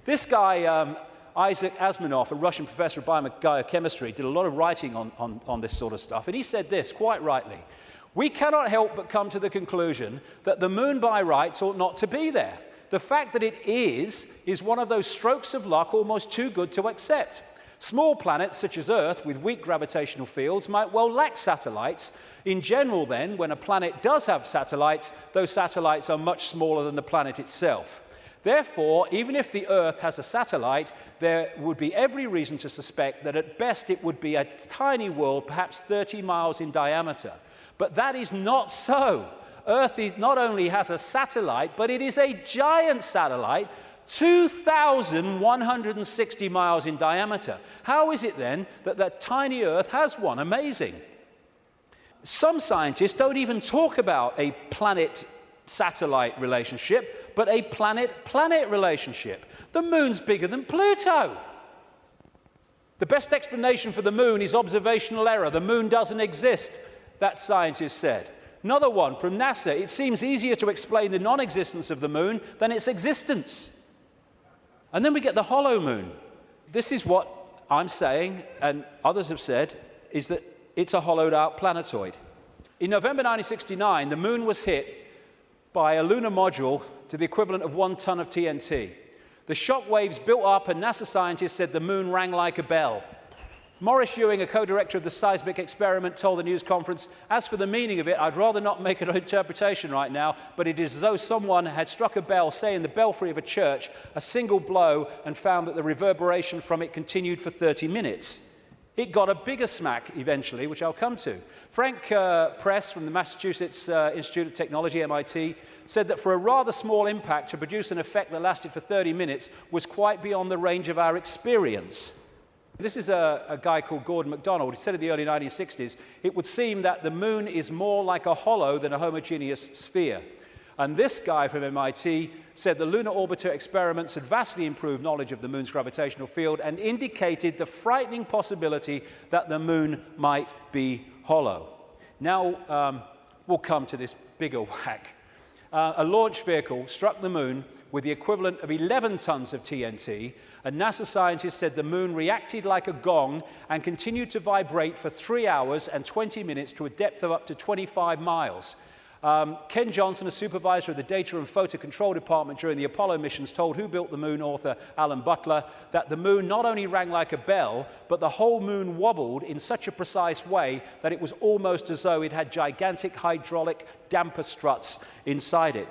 This guy, Isaac Asimov, a Russian professor of biochemistry, did a lot of writing on this sort of stuff, and he said this, quite rightly: we cannot help but come to the conclusion that the moon by rights ought not to be there. The fact that it is one of those strokes of luck almost too good to accept. Small planets such as Earth with weak gravitational fields might well lack satellites. In general then, when a planet does have satellites, those satellites are much smaller than the planet itself. Therefore, even if the Earth has a satellite, there would be every reason to suspect that at best it would be a tiny world, perhaps 30 miles in diameter. But that is not so. Earth not only has a satellite, but it is a giant satellite, 2,160 miles in diameter. How is it then that that tiny Earth has one? Amazing. Some scientists don't even talk about a planet-satellite relationship, but a planet-planet relationship. The moon's bigger than Pluto. The best explanation for the moon is observational error. The moon doesn't exist, that scientist said. Another one from NASA: it seems easier to explain the non-existence of the moon than its existence. And then we get the hollow moon. This is what I'm saying, and others have said, is that it's a hollowed-out planetoid. In November 1969, the moon was hit by a lunar module to the equivalent of 1 ton of TNT. The shock waves built up, and NASA scientists said the moon rang like a bell. Maurice Ewing, a co-director of the seismic experiment, told the news conference, "As for the meaning of it, I'd rather not make an interpretation right now, but it is as though someone had struck a bell, say in the belfry of a church, a single blow, and found that the reverberation from it continued for 30 minutes. It got a bigger smack eventually, which I'll come to. Frank Press from the Massachusetts Institute of Technology, MIT, said that for a rather small impact to produce an effect that lasted for 30 minutes was quite beyond the range of our experience. This is a guy called Gordon MacDonald. He said in the early 1960s, it would seem that the moon is more like a hollow than a homogeneous sphere. And this guy from MIT said the lunar orbiter experiments had vastly improved knowledge of the moon's gravitational field and indicated the frightening possibility that the moon might be hollow. Now we'll come to this bigger whack. A launch vehicle struck the moon with the equivalent of 11 tons of TNT, and NASA scientists said the moon reacted like a gong and continued to vibrate for 3 hours and 20 minutes to a depth of up to 25 miles. Ken Johnson, a supervisor of the Data and Photo Control Department during the Apollo missions, told Who Built the Moon author Alan Butler that the moon not only rang like a bell, but the whole moon wobbled in such a precise way that it was almost as though it had gigantic hydraulic damper struts inside it.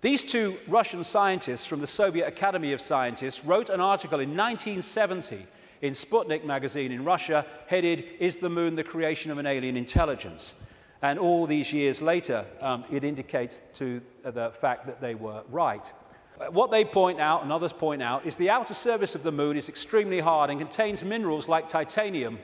These two Russian scientists from the Soviet Academy of Scientists wrote an article in 1970 in Sputnik magazine in Russia headed, Is the Moon the Creation of an Alien Intelligence? And all these years later, it indicates to the fact that they were right. What they point out, and others point out, is the outer surface of the moon is extremely hard and contains minerals like titanium.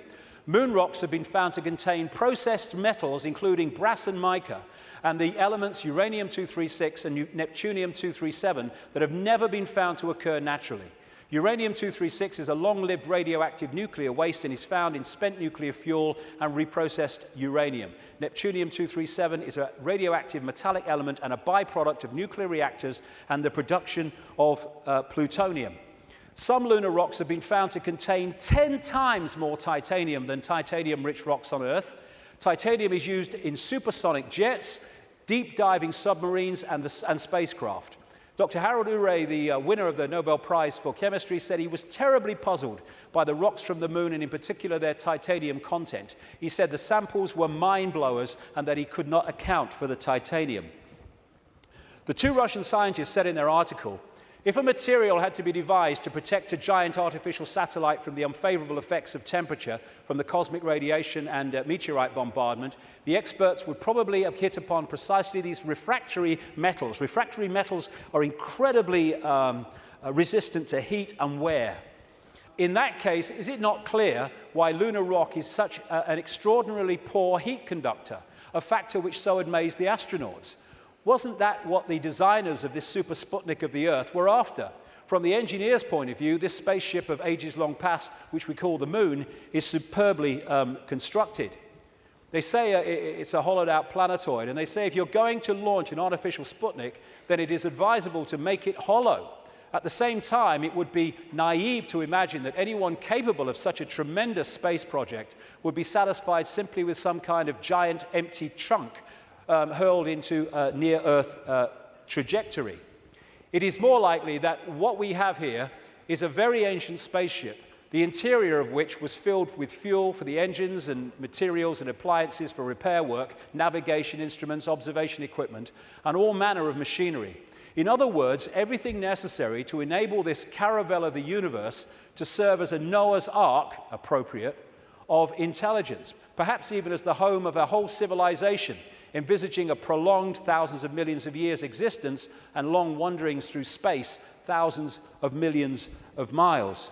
Moon rocks have been found to contain processed metals, including brass and mica, and the elements uranium-236 and neptunium-237 that have never been found to occur naturally. Uranium-236 is a long-lived radioactive nuclear waste and is found in spent nuclear fuel and reprocessed uranium. Neptunium-237 is a radioactive metallic element and a byproduct of nuclear reactors and the production of plutonium. Some lunar rocks have been found to contain 10 times more titanium than titanium-rich rocks on Earth. Titanium is used in supersonic jets, deep-diving submarines, and spacecraft. Dr. Harold Urey, the winner of the Nobel Prize for Chemistry, said he was terribly puzzled by the rocks from the moon and in particular their titanium content. He said the samples were mind-blowers and that he could not account for the titanium. The two Russian scientists said in their article, if a material had to be devised to protect a giant artificial satellite from the unfavorable effects of temperature from the cosmic radiation and meteorite bombardment, the experts would probably have hit upon precisely these refractory metals. Refractory metals are incredibly resistant to heat and wear. In that case, is it not clear why lunar rock is such an extraordinarily poor heat conductor, a factor which so amazed the astronauts? Wasn't that what the designers of this super Sputnik of the Earth were after? From the engineer's point of view, this spaceship of ages long past, which we call the moon, is superbly constructed. They say it's a hollowed-out planetoid, and they say if you're going to launch an artificial Sputnik, then it is advisable to make it hollow. At the same time, it would be naive to imagine that anyone capable of such a tremendous space project would be satisfied simply with some kind of giant empty trunk hurled into a near-Earth trajectory. It is more likely that what we have here is a very ancient spaceship, the interior of which was filled with fuel for the engines and materials and appliances for repair work, navigation instruments, observation equipment, and all manner of machinery. In other words, everything necessary to enable this caravel of the universe to serve as a Noah's Ark, appropriate, of intelligence, perhaps even as the home of a whole civilization, envisaging a prolonged thousands of millions of years existence and long wanderings through space, thousands of millions of miles.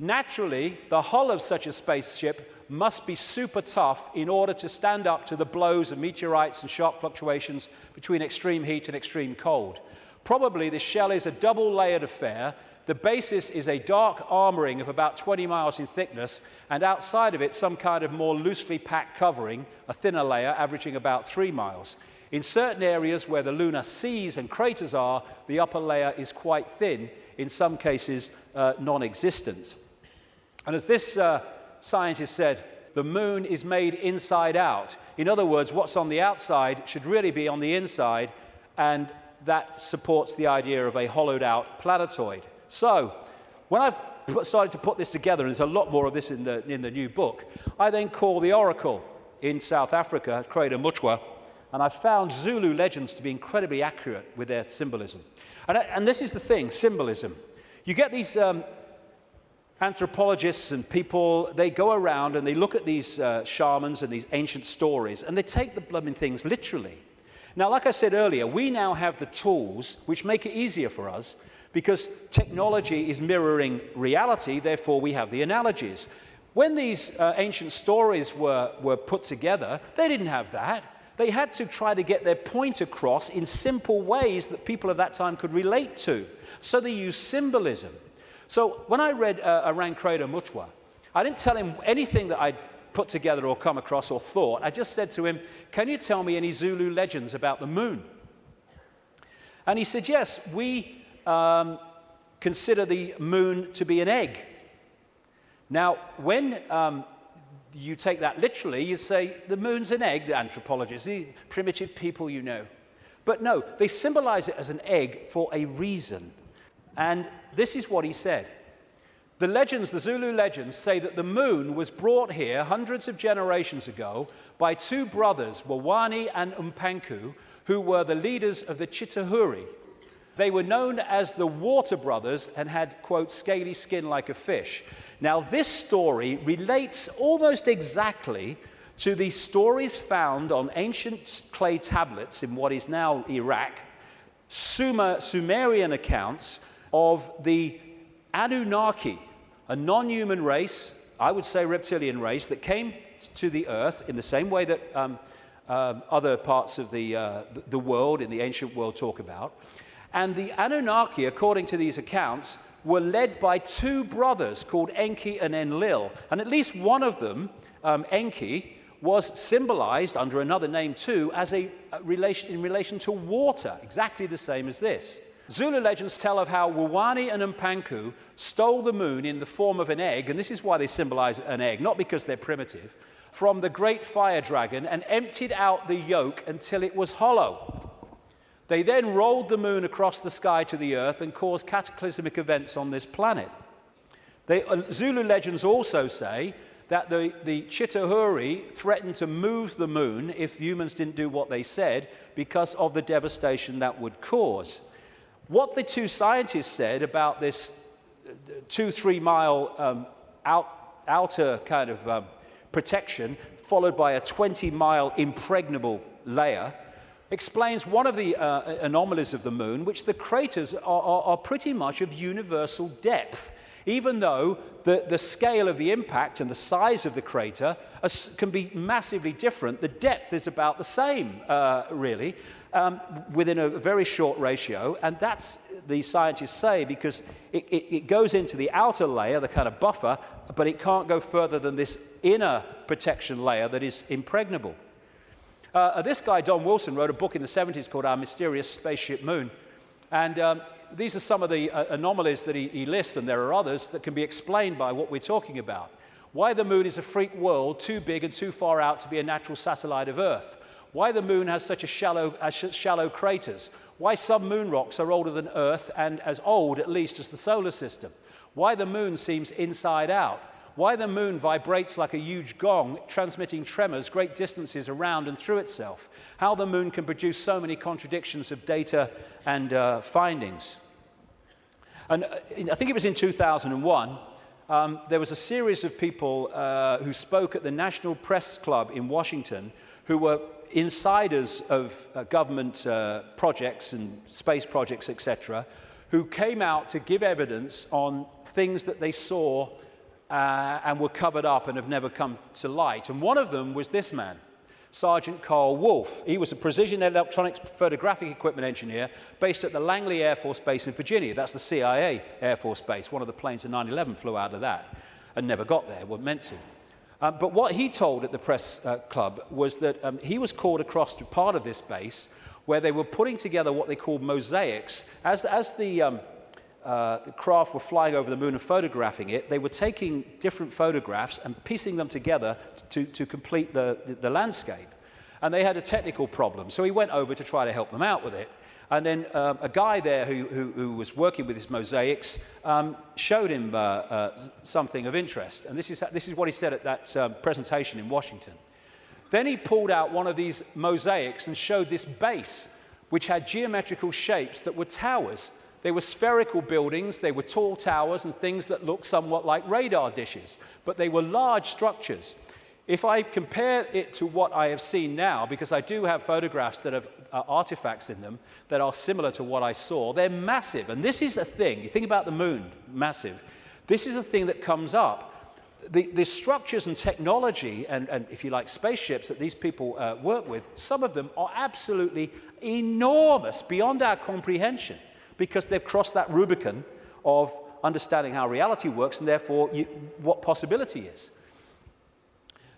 Naturally, the hull of such a spaceship must be super tough in order to stand up to the blows of meteorites and sharp fluctuations between extreme heat and extreme cold. Probably the shell is a double-layered affair. The basis is a dark armoring of about 20 miles in thickness, and outside of it some kind of more loosely packed covering, a thinner layer averaging about 3 miles. In certain areas where the lunar seas and craters are, the upper layer is quite thin, in some cases non-existent. And as this scientist said, the moon is made inside out. In other words, what's on the outside should really be on the inside, and that supports the idea of a hollowed-out planetoid. So, when I started to put this together, and there's a lot more of this in the new book, I then called the oracle in South Africa, Kreda Mutwa, and I found Zulu legends to be incredibly accurate with their symbolism. And this is the thing, symbolism. You get these anthropologists and people, they go around and they look at these shamans and these ancient stories, and they take the blooming things literally. Now, like I said earlier, we now have the tools which make it easier for us, because technology is mirroring reality, therefore we have the analogies. When these ancient stories were put together, they didn't have that. They had to try to get their point across in simple ways that people of that time could relate to. So they used symbolism. So when I read Arang Kreda Mutwa, I didn't tell him anything that I'd put together or come across or thought. I just said to him, can you tell me any Zulu legends about the moon? And he said, yes, we consider the moon to be an egg. Now, when you take that literally, you say, the moon's an egg, the anthropologists, the primitive people you know. But no, they symbolize it as an egg for a reason. And this is what he said. The legends, the Zulu legends, say that the moon was brought here hundreds of generations ago by two brothers, Wawani and Umpanku, who were the leaders of the Chitahuri. They were known as the Water Brothers and had, quote, scaly skin like a fish. Now, this story relates almost exactly to the stories found on ancient clay tablets in what is now Iraq, Sumerian accounts of the Anunnaki, a non-human race, I would say reptilian race, that came to the earth in the same way that other parts of the world, in the ancient world, talk about. And the Anunnaki, according to these accounts, were led by two brothers called Enki and Enlil. And at least one of them, Enki, was symbolized under another name too as in relation to water, exactly the same as this. Zulu legends tell of how Wawani and Umpanku stole the moon in the form of an egg, and this is why they symbolize an egg, not because they're primitive, from the great fire dragon and emptied out the yolk until it was hollow. They then rolled the moon across the sky to the earth and caused cataclysmic events on this planet. Zulu legends also say that the Chitahuri threatened to move the moon if humans didn't do what they said because of the devastation that would cause. What the two scientists said about this 2-3 mile outer kind of protection, followed by a 20-mile impregnable layer, explains one of the anomalies of the moon, which the craters are pretty much of universal depth. Even though the scale of the impact and the size of the crater can be massively different, the depth is about the same, really, within a very short ratio. And that's, the scientists say, because it goes into the outer layer, the kind of buffer, but it can't go further than this inner protection layer that is impregnable. This guy, Don Wilson, wrote a book in the 70s called Our Mysterious Spaceship Moon. And these are some of the anomalies that he lists, and there are others that can be explained by what we're talking about. Why the moon is a freak world too big and too far out to be a natural satellite of Earth. Why the moon has such shallow craters. Why some moon rocks are older than Earth and as old, at least, as the solar system. Why the moon seems inside out. Why the moon vibrates like a huge gong, transmitting tremors great distances around and through itself. How the moon can produce so many contradictions of data and findings. And I think it was in 2001, there was a series of people who spoke at the National Press Club in Washington who were insiders of government projects and space projects, etc., who came out to give evidence on things that they saw and were covered up and have never come to light. And one of them was this man, Sergeant Carl Wolfe. He was a precision electronics photographic equipment engineer based at the Langley Air Force Base in Virginia. That's the CIA Air Force Base. One of the planes in 9/11 flew out of that and never got there, weren't meant to. But what he told at the press club was that he was called across to part of this base where they were putting together what they called mosaics. As the craft were flying over the moon and photographing it, they were taking different photographs and piecing them together to complete the landscape. And they had a technical problem, so he went over to try to help them out with it. And then a guy there who was working with his mosaics showed him something of interest. And this is what he said at that presentation in Washington. Then he pulled out one of these mosaics and showed this base, which had geometrical shapes that were towers. They were spherical buildings, they were tall towers and things that looked somewhat like radar dishes, but they were large structures. If I compare it to what I have seen now, because I do have photographs that have artifacts in them that are similar to what I saw, they're massive. And this is a thing, you think about the moon, massive. This is a thing that comes up. The structures and technology and, if you like, spaceships that these people work with, some of them are absolutely enormous, beyond our comprehension, because they've crossed that Rubicon of understanding how reality works and therefore what possibility is.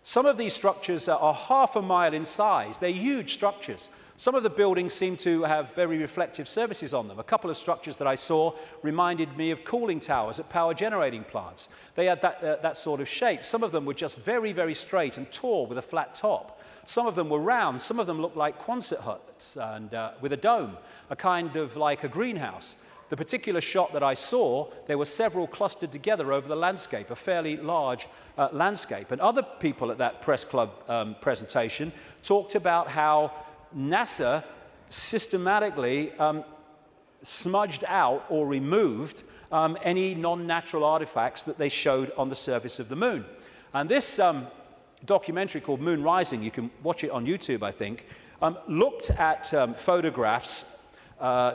Some of these structures are half a mile in size. They're huge structures. Some of the buildings seem to have very reflective surfaces on them. A couple of structures that I saw reminded me of cooling towers at power generating plants. They had that sort of shape. Some of them were just very, very straight and tall with a flat top. Some of them were round. Some of them looked like Quonset huts and with a dome, a kind of like a greenhouse. The particular shot that I saw, there were several clustered together over the landscape, a fairly large landscape. And other people at that press club presentation talked about how NASA systematically smudged out or removed any non-natural artifacts that they showed on the surface of the moon. And this documentary called Moon Rising, you can watch it on YouTube, I think, looked at photographs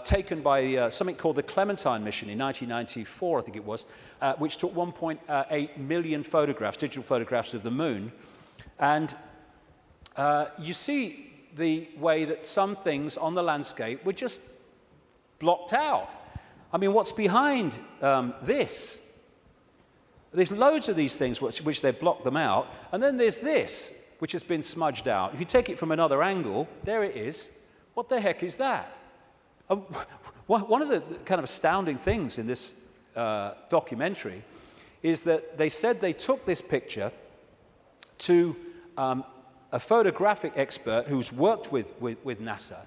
taken by something called the Clementine mission in 1994, I think it was, which took 1.8 million photographs, digital photographs of the moon. And you see the way that some things on the landscape were just blocked out. I mean, what's behind this? There's loads of these things which they've blocked them out. And then there's this, which has been smudged out. If you take it from another angle, there it is. What the heck is that? One of the kind of astounding things in this documentary is that they said they took this picture to a photographic expert who's worked with NASA,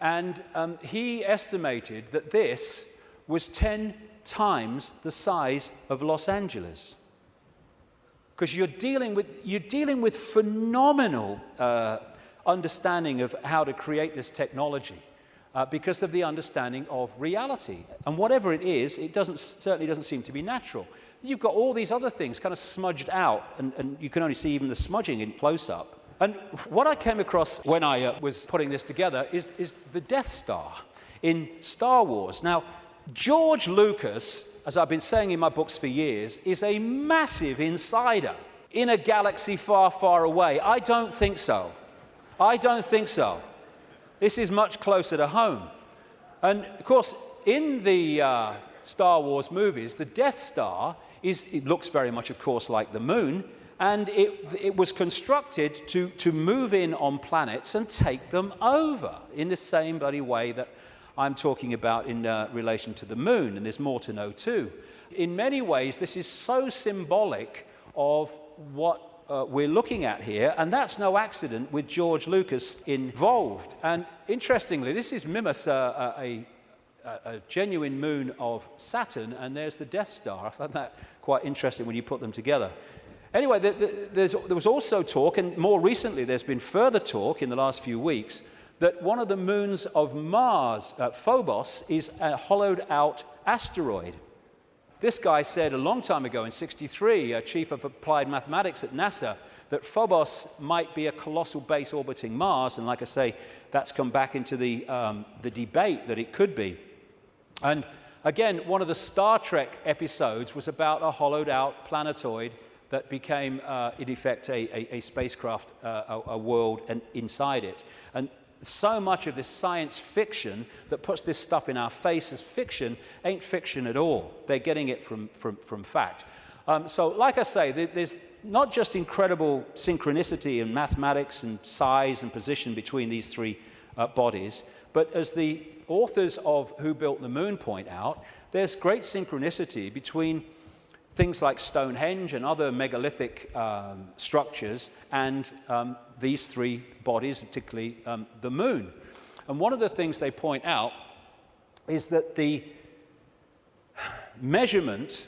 and he estimated that this was 10 times the size of Los Angeles. Because you're dealing with phenomenal understanding of how to create this technology. Because of the understanding of reality. And whatever it is, it certainly doesn't seem to be natural. You've got all these other things kind of smudged out, and you can only see even the smudging in close-up. And what I came across when I was putting this together is the Death Star in Star Wars. Now, George Lucas, as I've been saying in my books for years, is a massive insider in a galaxy far, far away. I don't think so. I don't think so. This is much closer to home. And, of course, in the Star Wars movies, the Death Star it looks very much, of course, like the moon, and it was constructed to move in on planets and take them over in the same bloody way that I'm talking about in relation to the moon, and there's more to know too. In many ways, this is so symbolic of what we're looking at here, and that's no accident with George Lucas involved. And interestingly, this is Mimas, a genuine moon of Saturn, and there's the Death Star. I found that quite interesting when you put them together. Anyway, there was also talk, and more recently there's been further talk in the last few weeks, that one of the moons of Mars, Phobos, is a hollowed-out asteroid. This guy said a long time ago in '63, chief of applied mathematics at NASA, that Phobos might be a colossal base orbiting Mars, and like I say, that's come back into the debate that it could be. And again, one of the Star Trek episodes was about a hollowed-out planetoid that became, in effect, a spacecraft, a world, and inside it. And so much of this science fiction that puts this stuff in our face as fiction ain't fiction at all. They're getting it from fact. So, like I say, there's not just incredible synchronicity in mathematics and size and position between these three bodies, but as the authors of Who Built the Moon point out, there's great synchronicity between things like Stonehenge and other megalithic structures and these three bodies, particularly the moon. And one of the things they point out is that the measurement,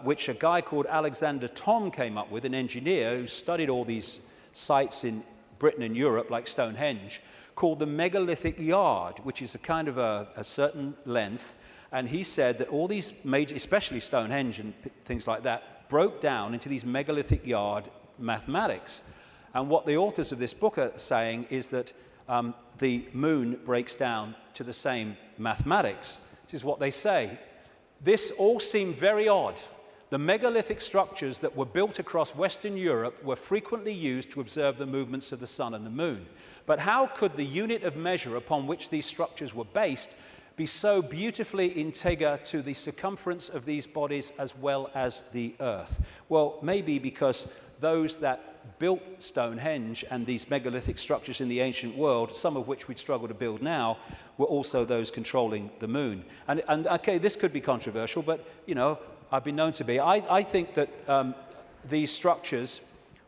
which a guy called Alexander Thom came up with, an engineer who studied all these sites in Britain and Europe, like Stonehenge, called the megalithic yard, which is a kind of a certain length. And he said that all these major, especially Stonehenge and things like that, broke down into these megalithic yard mathematics. And what the authors of this book are saying is that the moon breaks down to the same mathematics, which is what they say. This all seemed very odd. The megalithic structures that were built across Western Europe were frequently used to observe the movements of the sun and the moon. But how could the unit of measure upon which these structures were based be so beautifully integer to the circumference of these bodies as well as the earth? Well, maybe because those that built Stonehenge and these megalithic structures in the ancient world, some of which we'd struggle to build now, were also those controlling the moon. And okay, this could be controversial, but, you know, I've been known to be. I think that these structures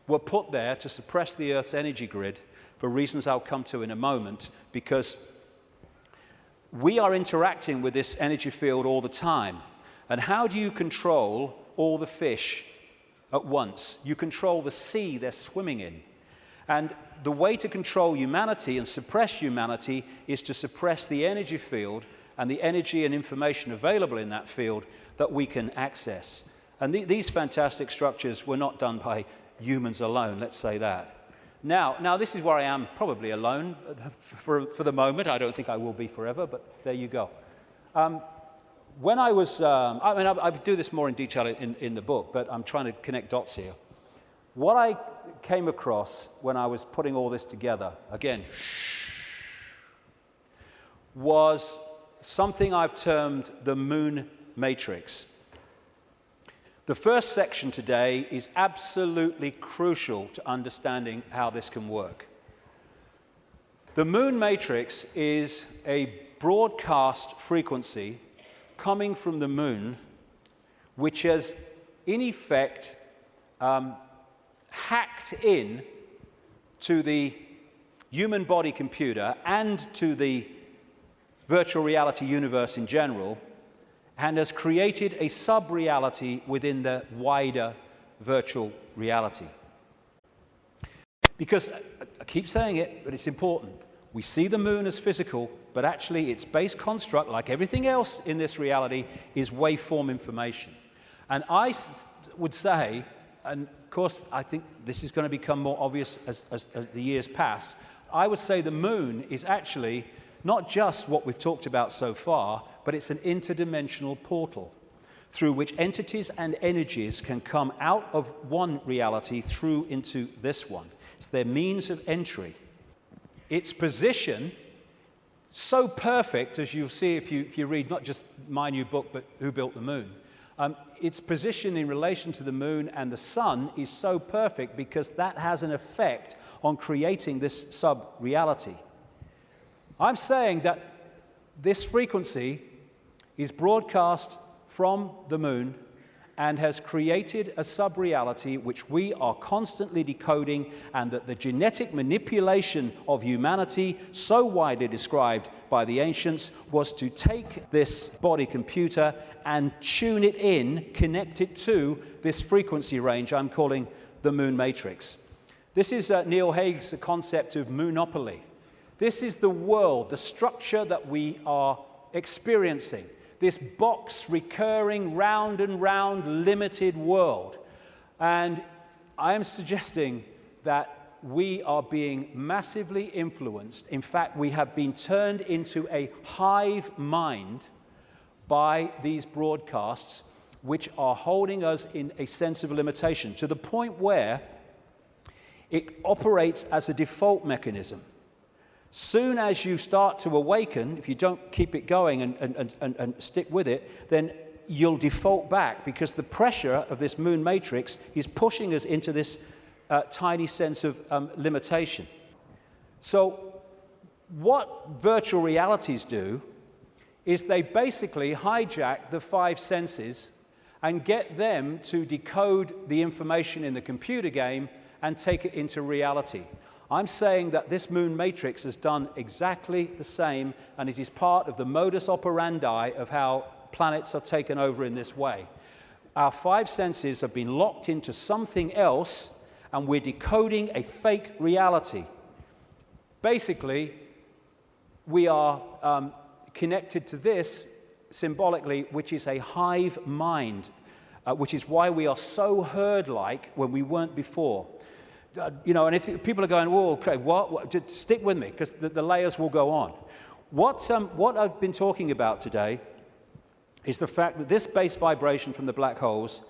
were put there to suppress the Earth's energy grid for reasons I'll come to in a moment, because we are interacting with this energy field all the time. And how do you control all the fish at once? You control the sea they're swimming in. And the way to control humanity and suppress humanity is to suppress the energy field and the energy and information available in that field that we can access. And these fantastic structures were not done by humans alone, let's say that. Now this is where I am probably alone for the moment. I don't think I will be forever, but there you go. When I was, I do this more in detail in the book, but I'm trying to connect dots here. What I came across when I was putting all this together, again, was something I've termed the moon matrix. The first section today is absolutely crucial to understanding how this can work. The moon matrix is a broadcast frequency coming from the moon, which has, in effect, hacked in to the human body computer and to the virtual reality universe in general, and has created a sub-reality within the wider virtual reality. Because, I keep saying it, but it's important, we see the moon as physical, but actually its base construct, like everything else in this reality, is waveform information. And I would say, and of course I think this is going to become more obvious as the years pass, I would say the moon is actually not just what we've talked about so far, but it's an interdimensional portal through which entities and energies can come out of one reality through into this one. It's their means of entry. Its position, so perfect, as you'll see if you read not just my new book, but Who Built the Moon, its position in relation to the moon and the sun is so perfect because that has an effect on creating this sub-reality. I'm saying that this frequency is broadcast from the moon and has created a sub-reality which we are constantly decoding, and that the genetic manipulation of humanity, so widely described by the ancients, was to take this body computer and tune it in, connect it to this frequency range I'm calling the moon matrix. This is Neil Haig's concept of moonopoly. This is the world, the structure that we are experiencing, this box recurring round and round limited world. And I am suggesting that we are being massively influenced. In fact, we have been turned into a hive mind by these broadcasts, which are holding us in a sense of limitation, to the point where it operates as a default mechanism. Soon as you start to awaken, if you don't keep it going and stick with it, then you'll default back, because the pressure of this moon matrix is pushing us into this tiny sense of limitation. So what virtual realities do is they basically hijack the five senses and get them to decode the information in the computer game and take it into reality. I'm saying that this moon matrix has done exactly the same, and it is part of the modus operandi of how planets are taken over in this way. Our five senses have been locked into something else, and we're decoding a fake reality. Basically, we are connected to this symbolically, which is a hive mind, which is why we are so herd-like when we weren't before. And if people are going, "Whoa, okay, what?" Just stick with me, because the layers will go on. What I've been talking about today is the fact that this base vibration from the black holes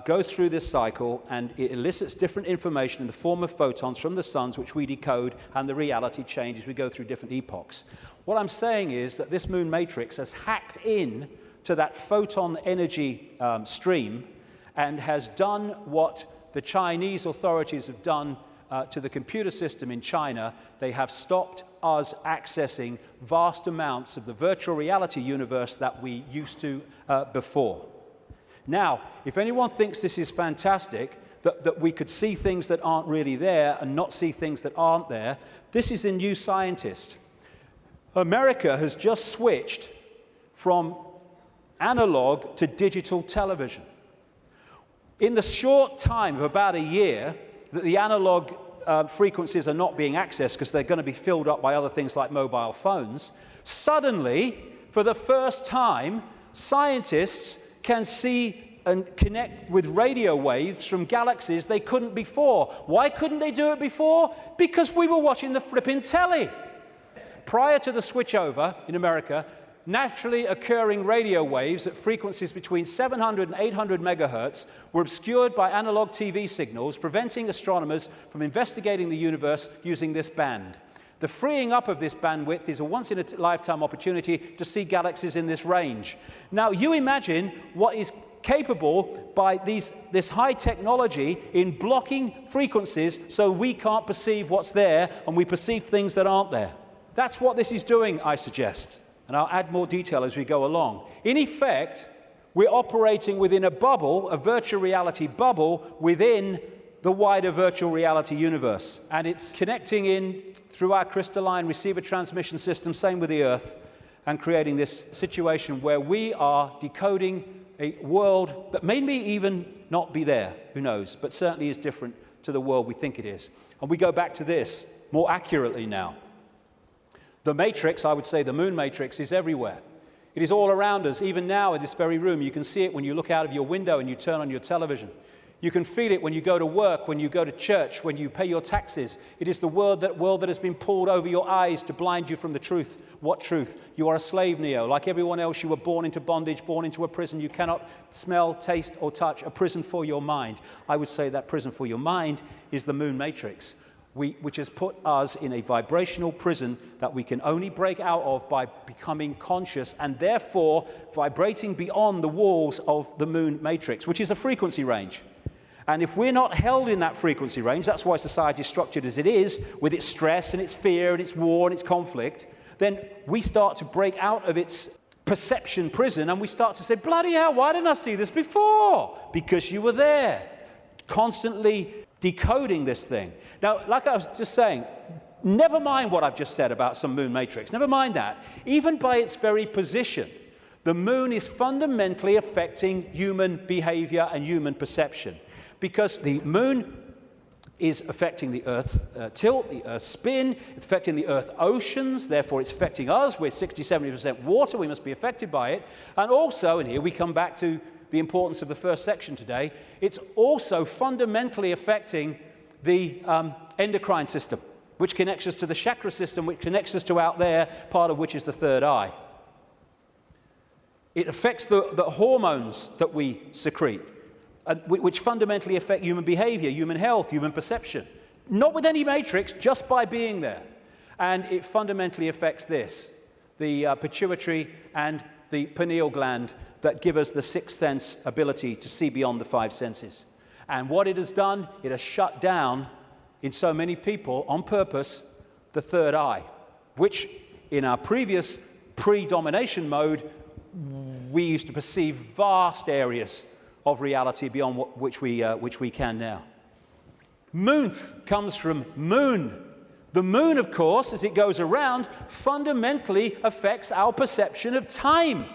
goes through this cycle, and it elicits different information in the form of photons from the suns, which we decode, and the reality changes. We go through different epochs. What I'm saying is that this moon matrix has hacked in to that photon energy stream and has done what the Chinese authorities have done to the computer system in China. They have stopped us accessing vast amounts of the virtual reality universe that we used to before. Now, if anyone thinks this is fantastic, that we could see things that aren't really there and not see things that aren't there, this is a New Scientist. America has just switched from analog to digital television. In the short time of about a year that the analog frequencies are not being accessed because they're going to be filled up by other things like mobile phones, suddenly, for the first time, scientists can see and connect with radio waves from galaxies they couldn't before. Why couldn't they do it before? Because we were watching the flipping telly. Prior to the switchover in America, naturally occurring radio waves at frequencies between 700 and 800 megahertz were obscured by analog TV signals, preventing astronomers from investigating the universe using this band. The freeing up of this bandwidth is a once-in-a-lifetime opportunity to see galaxies in this range. Now, you imagine what is capable by this high technology in blocking frequencies so we can't perceive what's there and we perceive things that aren't there. That's what this is doing, I suggest. And I'll add more detail as we go along. In effect, we're operating within a bubble, a virtual reality bubble, within the wider virtual reality universe. And it's connecting in through our crystalline receiver transmission system, same with the Earth, and creating this situation where we are decoding a world that may even not be there, who knows, but certainly is different to the world we think it is. And we go back to this more accurately now. The matrix, I would say the moon matrix, is everywhere. It is all around us. Even now in this very room, you can see it when you look out of your window and you turn on your television. You can feel it when you go to work, when you go to church, when you pay your taxes. It is the world that has been pulled over your eyes to blind you from the truth. What truth? You are a slave, Neo. Like everyone else, you were born into bondage, born into a prison. You cannot smell, taste, or touch. A prison for your mind. I would say that prison for your mind is the moon matrix, which has put us in a vibrational prison that we can only break out of by becoming conscious and therefore vibrating beyond the walls of the moon matrix, which is a frequency range. And if we're not held in that frequency range, that's why society is structured as it is, with its stress and its fear and its war and its conflict, then we start to break out of its perception prison and we start to say, bloody hell, why didn't I see this before? Because you were there, constantly decoding this thing. Now, like I was just saying, never mind what I've just said about some moon matrix, never mind that. Even by its very position, the moon is fundamentally affecting human behavior and human perception. Because the moon is affecting the Earth tilt, the Earth spin, affecting the Earth oceans, therefore it's affecting us. We're 60-70% water, we must be affected by it. And also, and here we come back to the importance of the first section today, it's also fundamentally affecting the endocrine system, which connects us to the chakra system, which connects us to out there, part of which is the third eye. It affects the hormones that we secrete, which fundamentally affect human behavior, human health, human perception. Not with any matrix, just by being there. And it fundamentally affects this, the pituitary and the pineal gland that give us the sixth sense ability to see beyond the five senses. And what it has done, it has shut down, in so many people, on purpose, the third eye, which in our previous pre-domination mode, we used to perceive vast areas of reality beyond which we can now. Moonth comes from moon. The moon, of course, as it goes around, fundamentally affects our perception of time.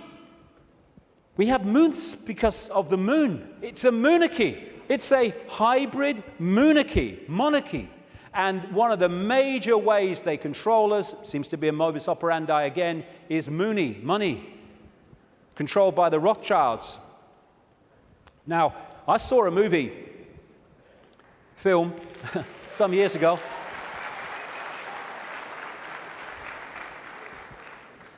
We have moonths because of the moon. It's a moonarchy. It's a hybrid monarchy. And one of the major ways they control us, seems to be a modus operandi again, is money, controlled by the Rothschilds. Now, I saw a film, some years ago,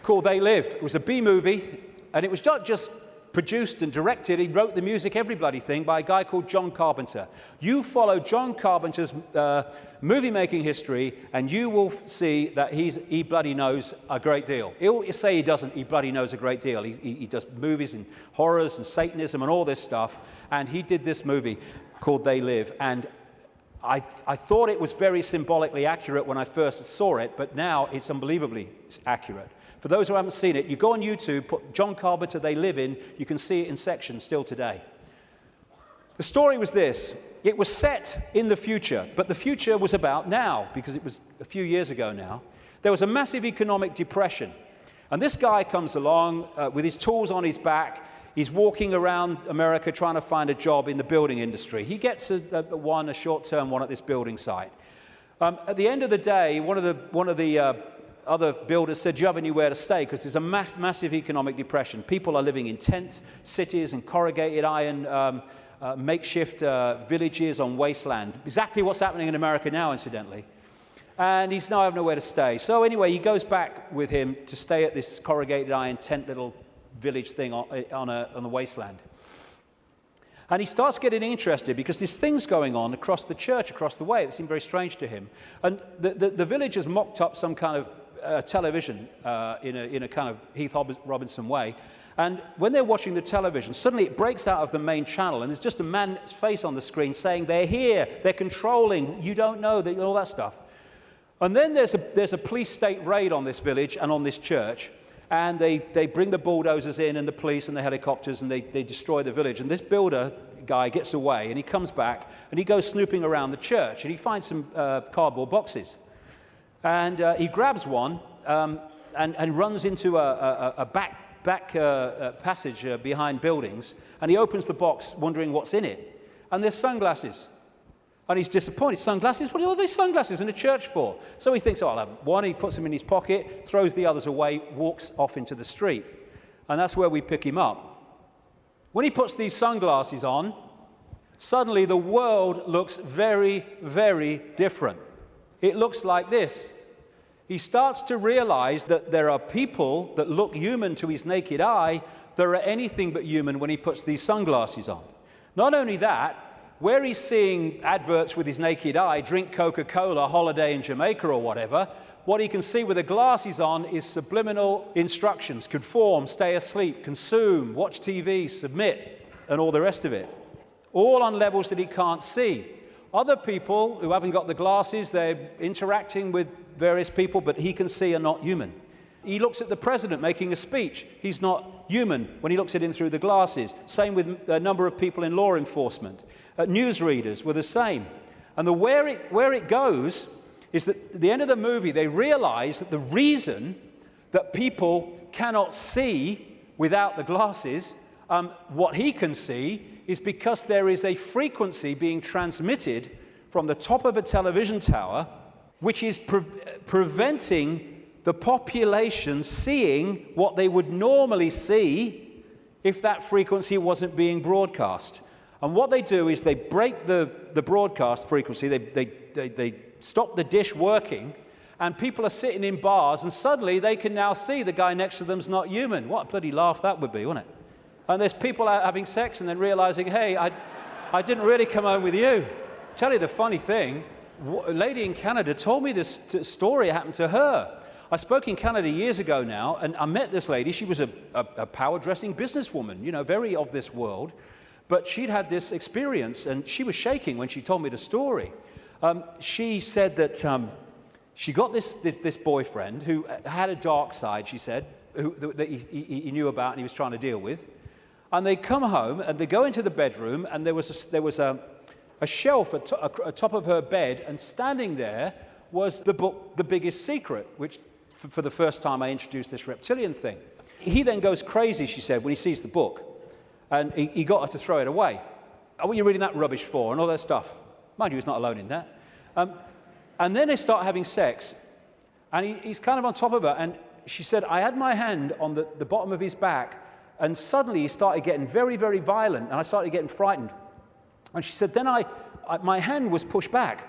called They Live. It was a B movie, and it was not just produced and directed, he wrote the music, every bloody thing, by a guy called John Carpenter. You follow John Carpenter's movie-making history, and you will see that he bloody knows a great deal. He'll say he doesn't, he bloody knows a great deal. He does movies and horrors and Satanism and all this stuff, and he did this movie called They Live, and I thought it was very symbolically accurate when I first saw it, but now it's unbelievably accurate. For those who haven't seen it, you go on YouTube, put John Carpenter, They Live in, you can see it in sections still today. The story was this. It was set in the future, but the future was about now, because it was a few years ago now. There was a massive economic depression, and this guy comes along with his tools on his back. He's walking around America trying to find a job in the building industry. He gets a short-term one at this building site. At the end of the day, one of the other builders said, do you have anywhere to stay? Because there's a massive economic depression. People are living in tent cities and corrugated iron makeshift villages on wasteland. Exactly what's happening in America now, incidentally. And he's now having nowhere to stay. So anyway, he goes back with him to stay at this corrugated iron tent little village thing on the wasteland. And he starts getting interested because there's things going on across the church, across the way, that seem very strange to him. And the villagers mocked up some kind of television in a kind of Heath Robinson way. And when they're watching the television, suddenly it breaks out of the main channel, and there's just a man's face on the screen saying, they're here, they're controlling, you don't know, all that stuff. And then there's a police state raid on this village and on this church, and they bring the bulldozers in and the police and the helicopters, and they destroy the village. And this builder guy gets away, and he comes back, and he goes snooping around the church, and he finds some cardboard boxes. And he grabs one and runs into a back passage behind buildings, and he opens the box wondering what's in it. And there's sunglasses. And he's disappointed. Sunglasses? What are all these sunglasses in a church for? So he thinks, oh, I'll have one. He puts them in his pocket, throws the others away, walks off into the street. And that's where we pick him up. When he puts these sunglasses on, suddenly the world looks very, very different. It looks like this. He starts to realize that there are people that look human to his naked eye that are anything but human when he puts these sunglasses on. Not only that, where he's seeing adverts with his naked eye, drink Coca-Cola, holiday in Jamaica or whatever, what he can see with the glasses on is subliminal instructions: conform, stay asleep, consume, watch TV, submit, and all the rest of it. All on levels that he can't see. Other people who haven't got the glasses, they're interacting with various people, but he can see are not human. He looks at the president making a speech. He's not human when he looks at him through the glasses. Same with a number of people in law enforcement. Newsreaders were the same. And where it goes is that at the end of the movie, they realize that the reason that people cannot see without the glasses, what he can see, is because there is a frequency being transmitted from the top of a television tower, which is preventing the population seeing what they would normally see if that frequency wasn't being broadcast. And what they do is they break the broadcast frequency, they stop the dish working, and people are sitting in bars, and suddenly they can now see the guy next to them's not human. What a bloody laugh that would be, wouldn't it? And there's people out having sex and then realizing, hey, I didn't really come home with you. Tell you the funny thing, a lady in Canada told me this story happened to her. I spoke in Canada years ago now, and I met this lady. She was a power-dressing businesswoman, very of this world. But she'd had this experience, and she was shaking when she told me the story. She said that she got this boyfriend who had a dark side, she said, that he knew about and he was trying to deal with. And they come home, and they go into the bedroom, and there was a shelf at top of her bed, and standing there was the book, The Biggest Secret, which for the first time I introduced this reptilian thing. He then goes crazy, she said, when he sees the book. And he got her to throw it away. Oh, what are you reading that rubbish for? And all that stuff. Mind you, he's not alone in that. And then they start having sex. And he's kind of on top of her. And she said, I had my hand on the bottom of his back. And suddenly he started getting very, very violent. And I started getting frightened. And she said, then my hand was pushed back.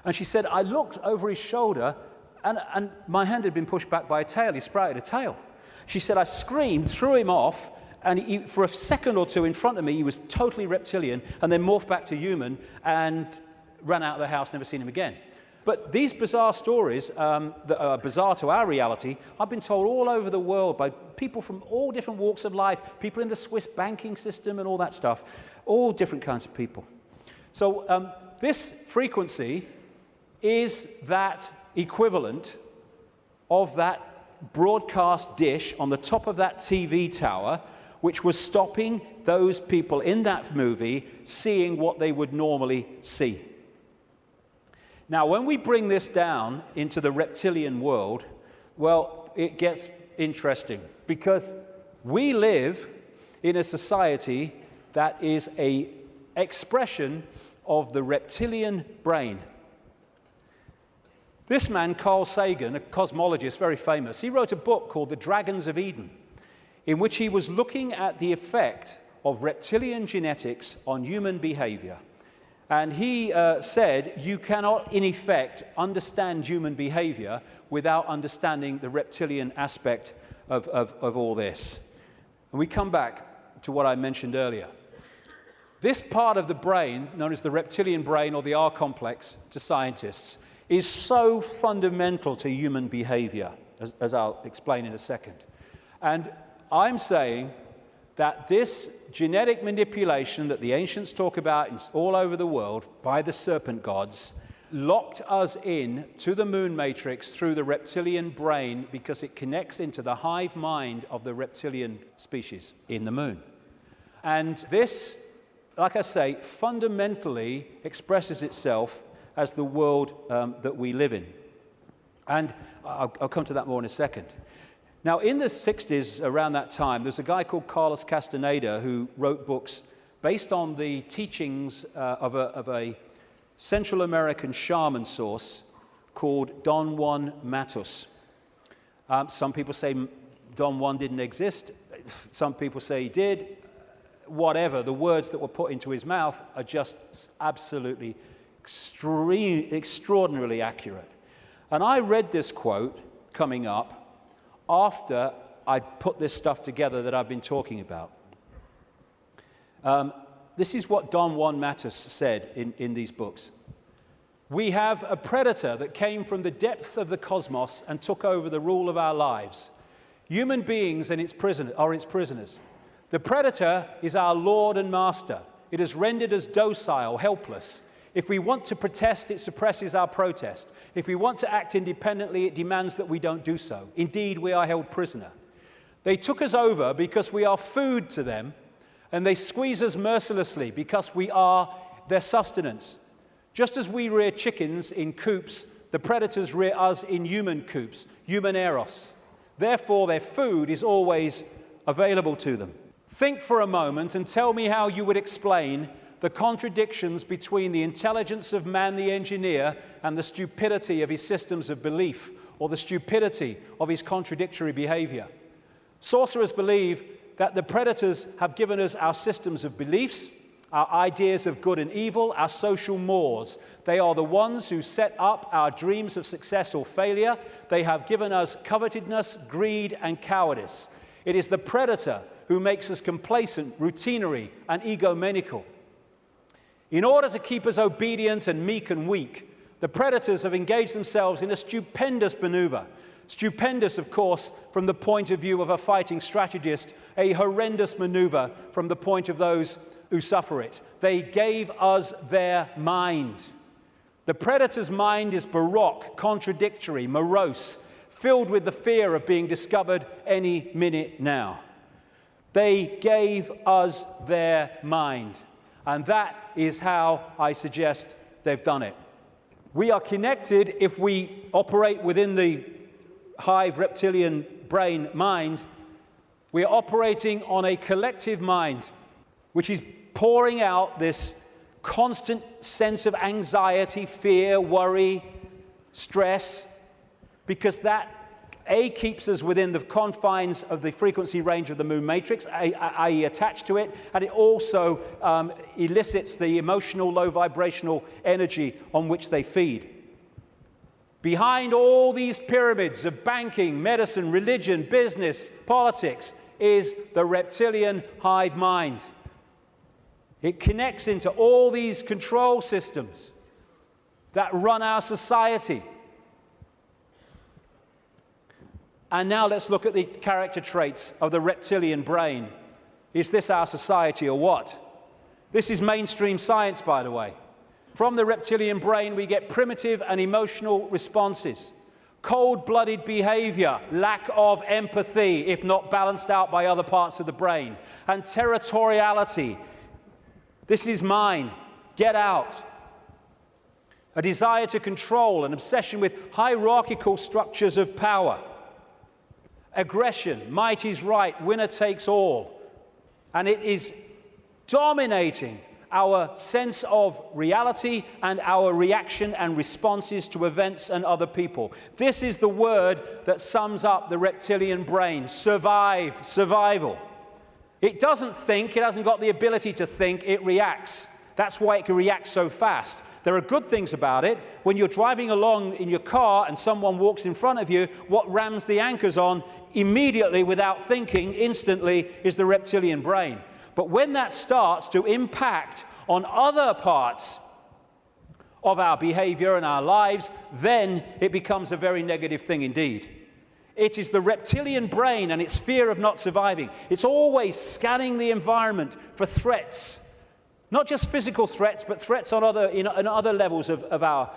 And she said, I looked over his shoulder. And my hand had been pushed back by a tail. He sprouted a tail. She said, I screamed, threw him off, And for a second or two in front of me, he was totally reptilian, and then morphed back to human and ran out of the house, never seen him again. But these bizarre stories that are bizarre to our reality, I've been told all over the world by people from all different walks of life, people in the Swiss banking system and all that stuff, all different kinds of people. So this frequency is that equivalent of that broadcast dish on the top of that TV tower, which was stopping those people in that movie seeing what they would normally see. Now, when we bring this down into the reptilian world, well, it gets interesting, because we live in a society that is an expression of the reptilian brain. This man, Carl Sagan, a cosmologist, very famous, he wrote a book called The Dragons of Eden, in which he was looking at the effect of reptilian genetics on human behavior. And he said, you cannot, in effect, understand human behavior without understanding the reptilian aspect of all this. And we come back to what I mentioned earlier. This part of the brain, known as the reptilian brain or the R complex to scientists, is so fundamental to human behavior, as I'll explain in a second. And I'm saying that this genetic manipulation that the ancients talk about all over the world by the serpent gods locked us in to the moon matrix through the reptilian brain, because it connects into the hive mind of the reptilian species in the moon. And this, like I say, fundamentally expresses itself as the world that we live in. And I'll come to that more in a second. Now, in the 60s, around that time, there's a guy called Carlos Castaneda who wrote books based on the teachings of a Central American shaman source called Don Juan Matus. Some people say Don Juan didn't exist. Some people say he did. Whatever, the words that were put into his mouth are just absolutely extraordinarily accurate. And I read this quote coming up after I put this stuff together that I've been talking about. This is what Don Juan Matus said in these books. We have a predator that came from the depth of the cosmos and took over the rule of our lives. Human beings and are its prisoners. The predator is our lord and master. It has rendered us docile, helpless. If we want to protest, it suppresses our protest. If we want to act independently, it demands that we don't do so. Indeed, we are held prisoner. They took us over because we are food to them, and they squeeze us mercilessly because we are their sustenance. Just as we rear chickens in coops, the predators rear us in human coops, human eros. Therefore, their food is always available to them. Think for a moment and tell me how you would explain the contradictions between the intelligence of man the engineer and the stupidity of his systems of belief, or the stupidity of his contradictory behavior. Sorcerers believe that the predators have given us our systems of beliefs, our ideas of good and evil, our social mores. They are the ones who set up our dreams of success or failure. They have given us covetousness, greed, and cowardice. It is the predator who makes us complacent, routinary, and egomaniacal. In order to keep us obedient and meek and weak, the predators have engaged themselves in a stupendous maneuver. Stupendous, of course, from the point of view of a fighting strategist, a horrendous maneuver from the point of those who suffer it. They gave us their mind. The predator's mind is baroque, contradictory, morose, filled with the fear of being discovered any minute now. They gave us their mind. And that is how I suggest they've done it. We are connected if we operate within the hive reptilian brain mind. We are operating on a collective mind, which is pouring out this constant sense of anxiety, fear, worry, stress, because that keeps us within the confines of the frequency range of the moon matrix, i.e. attached to it, and it also elicits the emotional, low vibrational energy on which they feed. Behind all these pyramids of banking, medicine, religion, business, politics, is the reptilian hive mind. It connects into all these control systems that run our society. And now let's look at the character traits of the reptilian brain. Is this our society or what? This is mainstream science, by the way. From the reptilian brain, we get primitive and emotional responses, cold-blooded behavior, lack of empathy, if not balanced out by other parts of the brain, and territoriality. This is mine, get out. A desire to control, an obsession with hierarchical structures of power. Aggression, might is right, winner takes all. And it is dominating our sense of reality and our reaction and responses to events and other people. This is the word that sums up the reptilian brain: survive, survival. It doesn't think, it hasn't got the ability to think, it reacts. That's why it can react so fast. There are good things about it. When you're driving along in your car and someone walks in front of you, what rams the anchors on immediately, without thinking, instantly, is the reptilian brain. But when that starts to impact on other parts of our behavior and our lives, then it becomes a very negative thing indeed. It is the reptilian brain and its fear of not surviving. It's always scanning the environment for threats, not just physical threats, but threats on other levels of our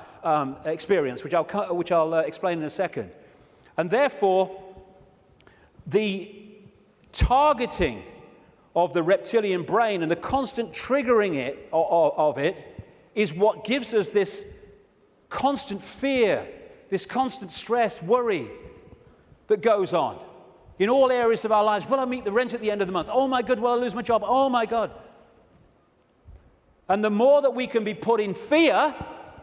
experience, which I'll explain in a second. And therefore, the targeting of the reptilian brain and the constant triggering of it is what gives us this constant fear, this constant stress, worry that goes on in all areas of our lives. Will I meet the rent at the end of the month? Oh my God, will I lose my job? Oh my God. And the more that we can be put in fear,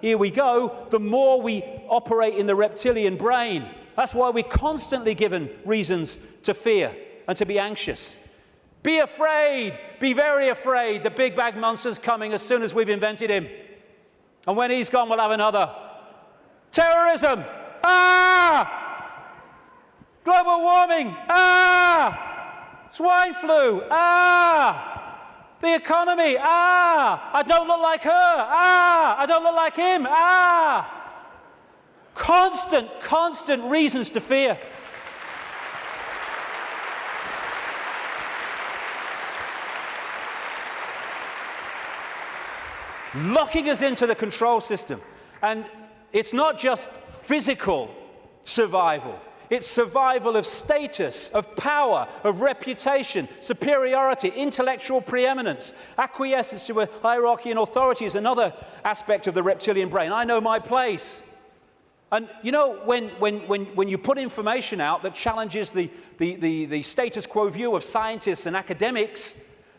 here we go, the more we operate in the reptilian brain. That's why we're constantly given reasons to fear and to be anxious. Be afraid, be very afraid. The big bag monster's coming as soon as we've invented him. And when he's gone, we'll have another. Terrorism, global warming, swine flu, the economy, I don't look like her, I don't look like him, Constant reasons to fear. Locking us into the control system. And it's not just physical survival. It's survival of status, of power, of reputation, superiority, intellectual preeminence. Acquiescence to a hierarchy and authority is another aspect of the reptilian brain. I know my place. And you know, when you put information out that challenges the status quo view of scientists and academics,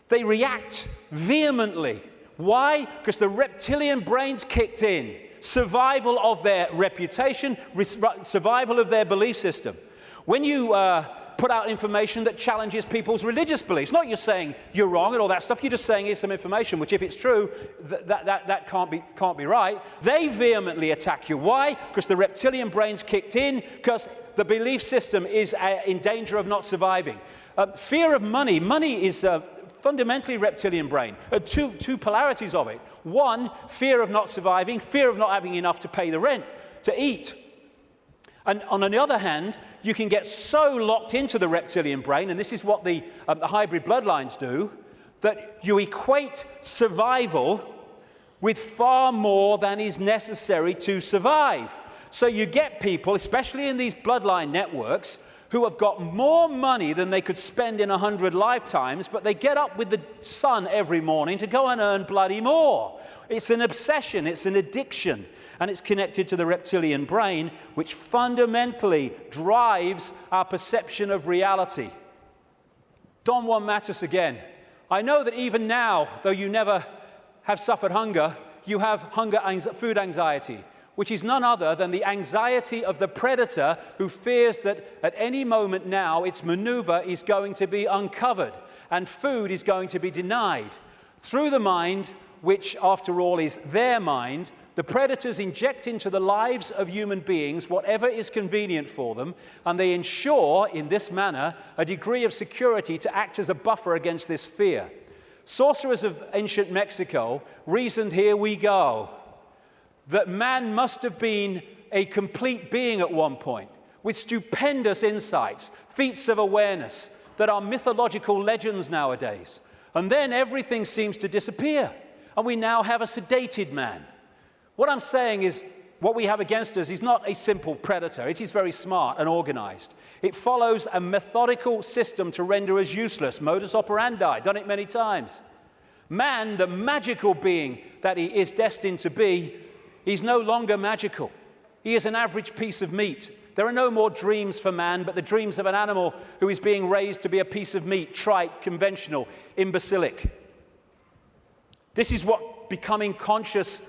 they react vehemently. Why? Because the reptilian brain's kicked in. Survival of their reputation, survival of their belief system. When you put out information that challenges people's religious beliefs, not you're saying you're wrong and all that stuff, you're just saying here's some information, which if it's true, that can't be right. They vehemently attack you. Why? Because the reptilian brain's kicked in, because the belief system is in danger of not surviving. Fear of money. Money is fundamentally reptilian brain. Two polarities of it. One, fear of not surviving, fear of not having enough to pay the rent, to eat. And on the other hand, you can get so locked into the reptilian brain, and this is what the hybrid bloodlines do, that you equate survival with far more than is necessary to survive. So you get people, especially in these bloodline networks, who have got more money than they could spend in 100 lifetimes, but they get up with the sun every morning to go and earn bloody more. It's an obsession, it's an addiction, and it's connected to the reptilian brain, which fundamentally drives our perception of reality. Don Juan Matus again. I know that even now, though you never have suffered hunger, you have food anxiety, which is none other than the anxiety of the predator who fears that at any moment now its maneuver is going to be uncovered and food is going to be denied. Through the mind, which, after all, is their mind, the predators inject into the lives of human beings whatever is convenient for them, and they ensure, in this manner, a degree of security to act as a buffer against this fear. Sorcerers of ancient Mexico reasoned, here we go, that man must have been a complete being at one point, with stupendous insights, feats of awareness that are mythological legends nowadays. And then everything seems to disappear, and we now have a sedated man. What I'm saying is, what we have against us is not a simple predator. It is very smart and organized. It follows a methodical system to render us useless. Modus operandi, done it many times. Man, the magical being that he is destined to be, he's no longer magical. He is an average piece of meat. There are no more dreams for man, but the dreams of an animal who is being raised to be a piece of meat, trite, conventional, imbecilic. This is what becoming conscious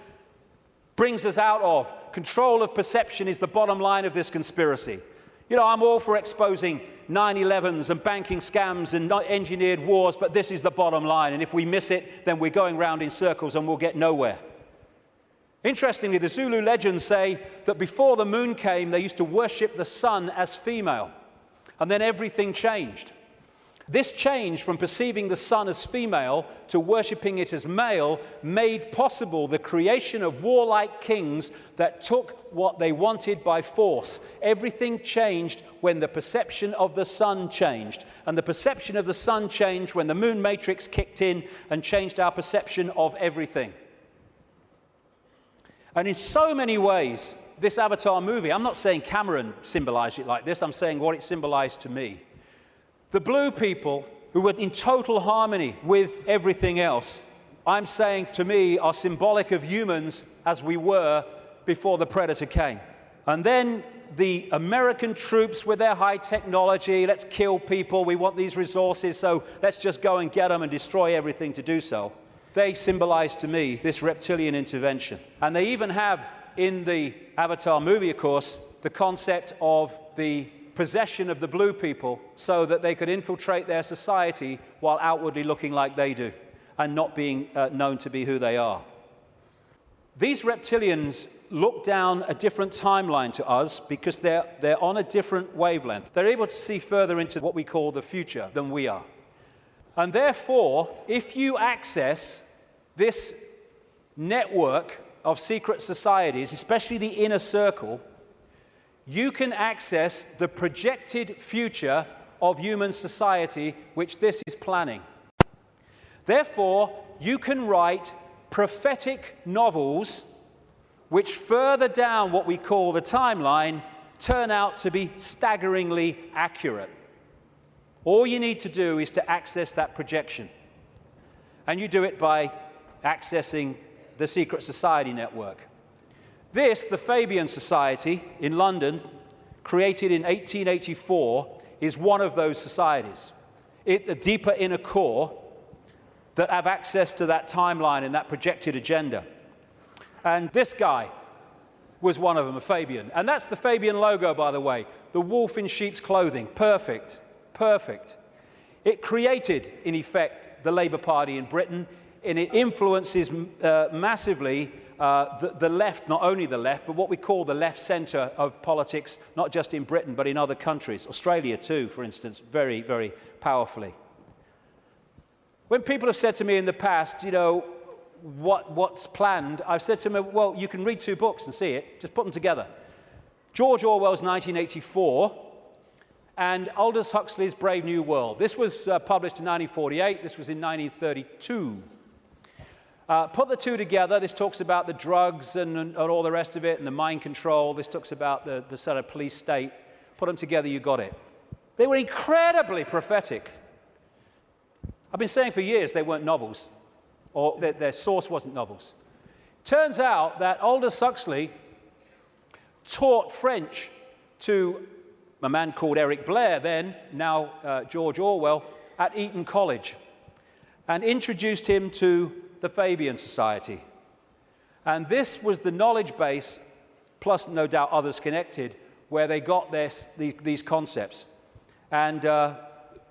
brings us out of. Control of perception is the bottom line of this conspiracy. You know, I'm all for exposing 9/11s and banking scams and engineered wars, but this is the bottom line, and if we miss it, then we're going round in circles and we'll get nowhere. Interestingly, the Zulu legends say that before the moon came, they used to worship the sun as female, and then everything changed. This change from perceiving the sun as female to worshipping it as male made possible the creation of warlike kings that took what they wanted by force. Everything changed when the perception of the sun changed, and the perception of the sun changed when the moon matrix kicked in and changed our perception of everything. And in so many ways, this Avatar movie, I'm not saying Cameron symbolized it like this, I'm saying what it symbolized to me. The blue people, who were in total harmony with everything else, I'm saying to me are symbolic of humans as we were before the predator came. And then the American troops with their high technology, let's kill people, we want these resources, so let's just go and get them and destroy everything to do so. They symbolize to me this reptilian intervention. And they even have, in the Avatar movie, of course, the concept of the possession of the blue people so that they could infiltrate their society while outwardly looking like they do and not being known to be who they are. These reptilians look down a different timeline to us because they're on a different wavelength. They're able to see further into what we call the future than we are. And therefore, if you access this network of secret societies, especially the inner circle, you can access the projected future of human society which this is planning. Therefore, you can write prophetic novels which further down what we call the timeline turn out to be staggeringly accurate. All you need to do is to access that projection. And you do it by accessing the secret society network. This, the Fabian Society in London, created in 1884, is one of those societies. The deeper inner core that have access to that timeline and that projected agenda. And this guy was one of them, a Fabian. And that's the Fabian logo, by the way. The wolf in sheep's clothing. Perfect. Perfect. It created, in effect, the Labour Party in Britain, and it influences massively the left, not only the left, but what we call the left centre of politics, not just in Britain, but in other countries. Australia too, for instance, very, very powerfully. When people have said to me in the past, you know, what's planned, I've said to them, well, you can read two books and see it, just put them together. George Orwell's 1984 and Aldous Huxley's Brave New World. This was published in 1948, this was in 1932. Put the two together. This talks about the drugs and all the rest of it, and the mind control. This talks about the sort of police state. Put them together, you got it. They were incredibly prophetic. I've been saying for years they weren't novels, or their source wasn't novels. Turns out that Aldous Huxley taught French to a man called Eric Blair then, now George Orwell, at Eton College, and introduced him to the Fabian Society. And this was the knowledge base, plus no doubt others connected, where they got these concepts. And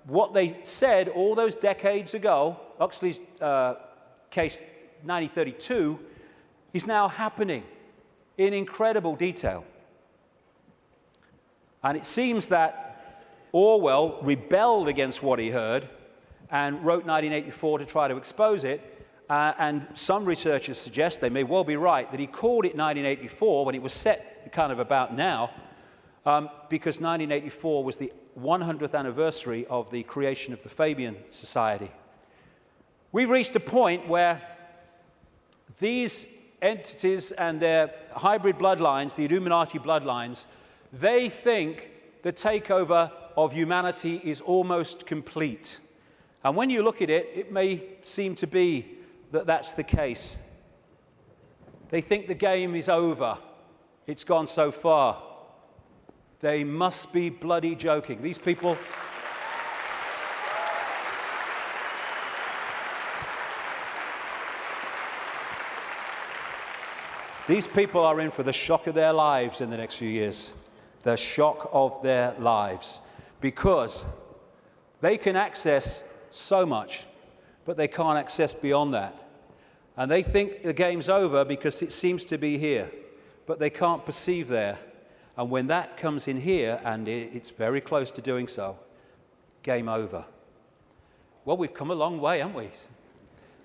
what they said all those decades ago, Huxley's case 1932 is now happening in incredible detail. And it seems that Orwell rebelled against what he heard and wrote 1984 to try to expose it. And some researchers suggest, they may well be right, that he called it 1984 when it was set kind of about now, because 1984 was the 100th anniversary of the creation of the Fabian Society. We've reached a point where these entities and their hybrid bloodlines, the Illuminati bloodlines, they think the takeover of humanity is almost complete. And when you look at it, it may seem to be that that's the case. They think the game is over. It's gone so far. They must be bloody joking. These people... These people are in for the shock of their lives in the next few years. The shock of their lives. Because they can access so much, but they can't access beyond that. And they think the game's over because it seems to be here, but they can't perceive there. And when that comes in here, and it's very close to doing so, game over. Well, we've come a long way, haven't we?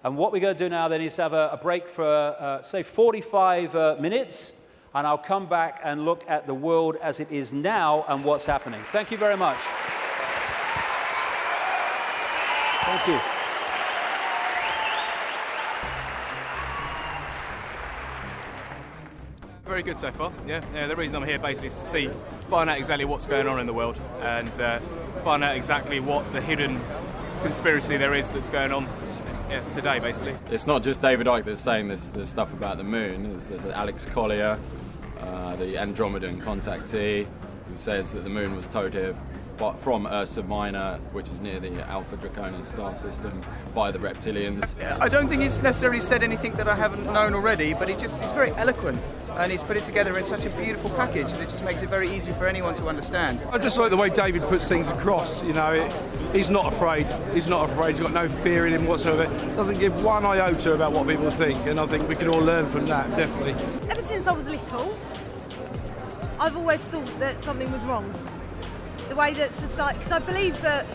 And what we're going to do now then is have a break for, say, 45 minutes, and I'll come back and look at the world as it is now and what's happening. Thank you very much. Thank you. Very good so far, yeah. The reason I'm here basically is to find out exactly what's going on in the world and find out exactly what the hidden conspiracy there is that's going on today, basically. It's not just David Icke that's saying this stuff about the moon. There's Alex Collier, the Andromedan contactee, who says that the moon was towed here from Ursa Minor, which is near the Alpha Draconis star system, by the reptilians. I don't think he's necessarily said anything that I haven't known already, but he's very eloquent, and he's put it together in such a beautiful package that it just makes it very easy for anyone to understand. I just like the way David puts things across, you know, he's not afraid, he's got no fear in him whatsoever, doesn't give one iota about what people think, and I think we can all learn from that, definitely. Ever since I was little, I've always thought that something was wrong. The way that society, because I believe that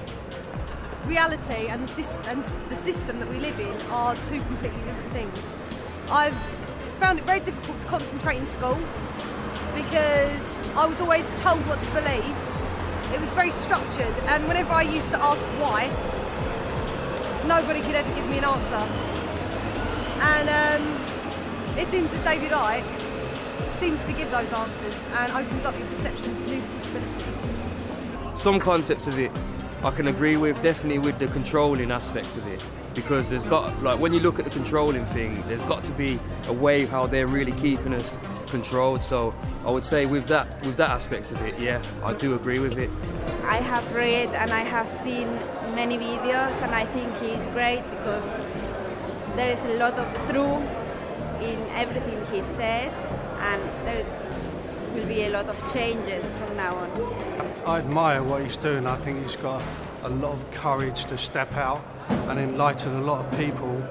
reality and the system that we live in are two completely different things. I've found it very difficult to concentrate in school because I was always told what to believe. It was very structured, and whenever I used to ask why, nobody could ever give me an answer. And it seems that David Icke seems to give those answers and opens up your perception to new possibilities. Some concepts of it I can agree with, definitely with the controlling aspect of it, because there's got, like, when you look at the controlling thing, there's got to be a way how they're really keeping us controlled. So I would say with that aspect of it, yeah, I do agree with it. I have read and I have seen many videos, and I think he's great because there is a lot of truth in everything he says, and there will be a lot of changes from now on. I admire what he's doing. I think he's got a lot of courage to step out and enlighten a lot of people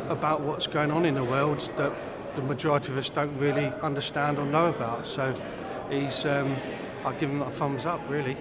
about what's going on in the world that the majority of us don't really understand or know about. So he's, I'll give him a thumbs up, really.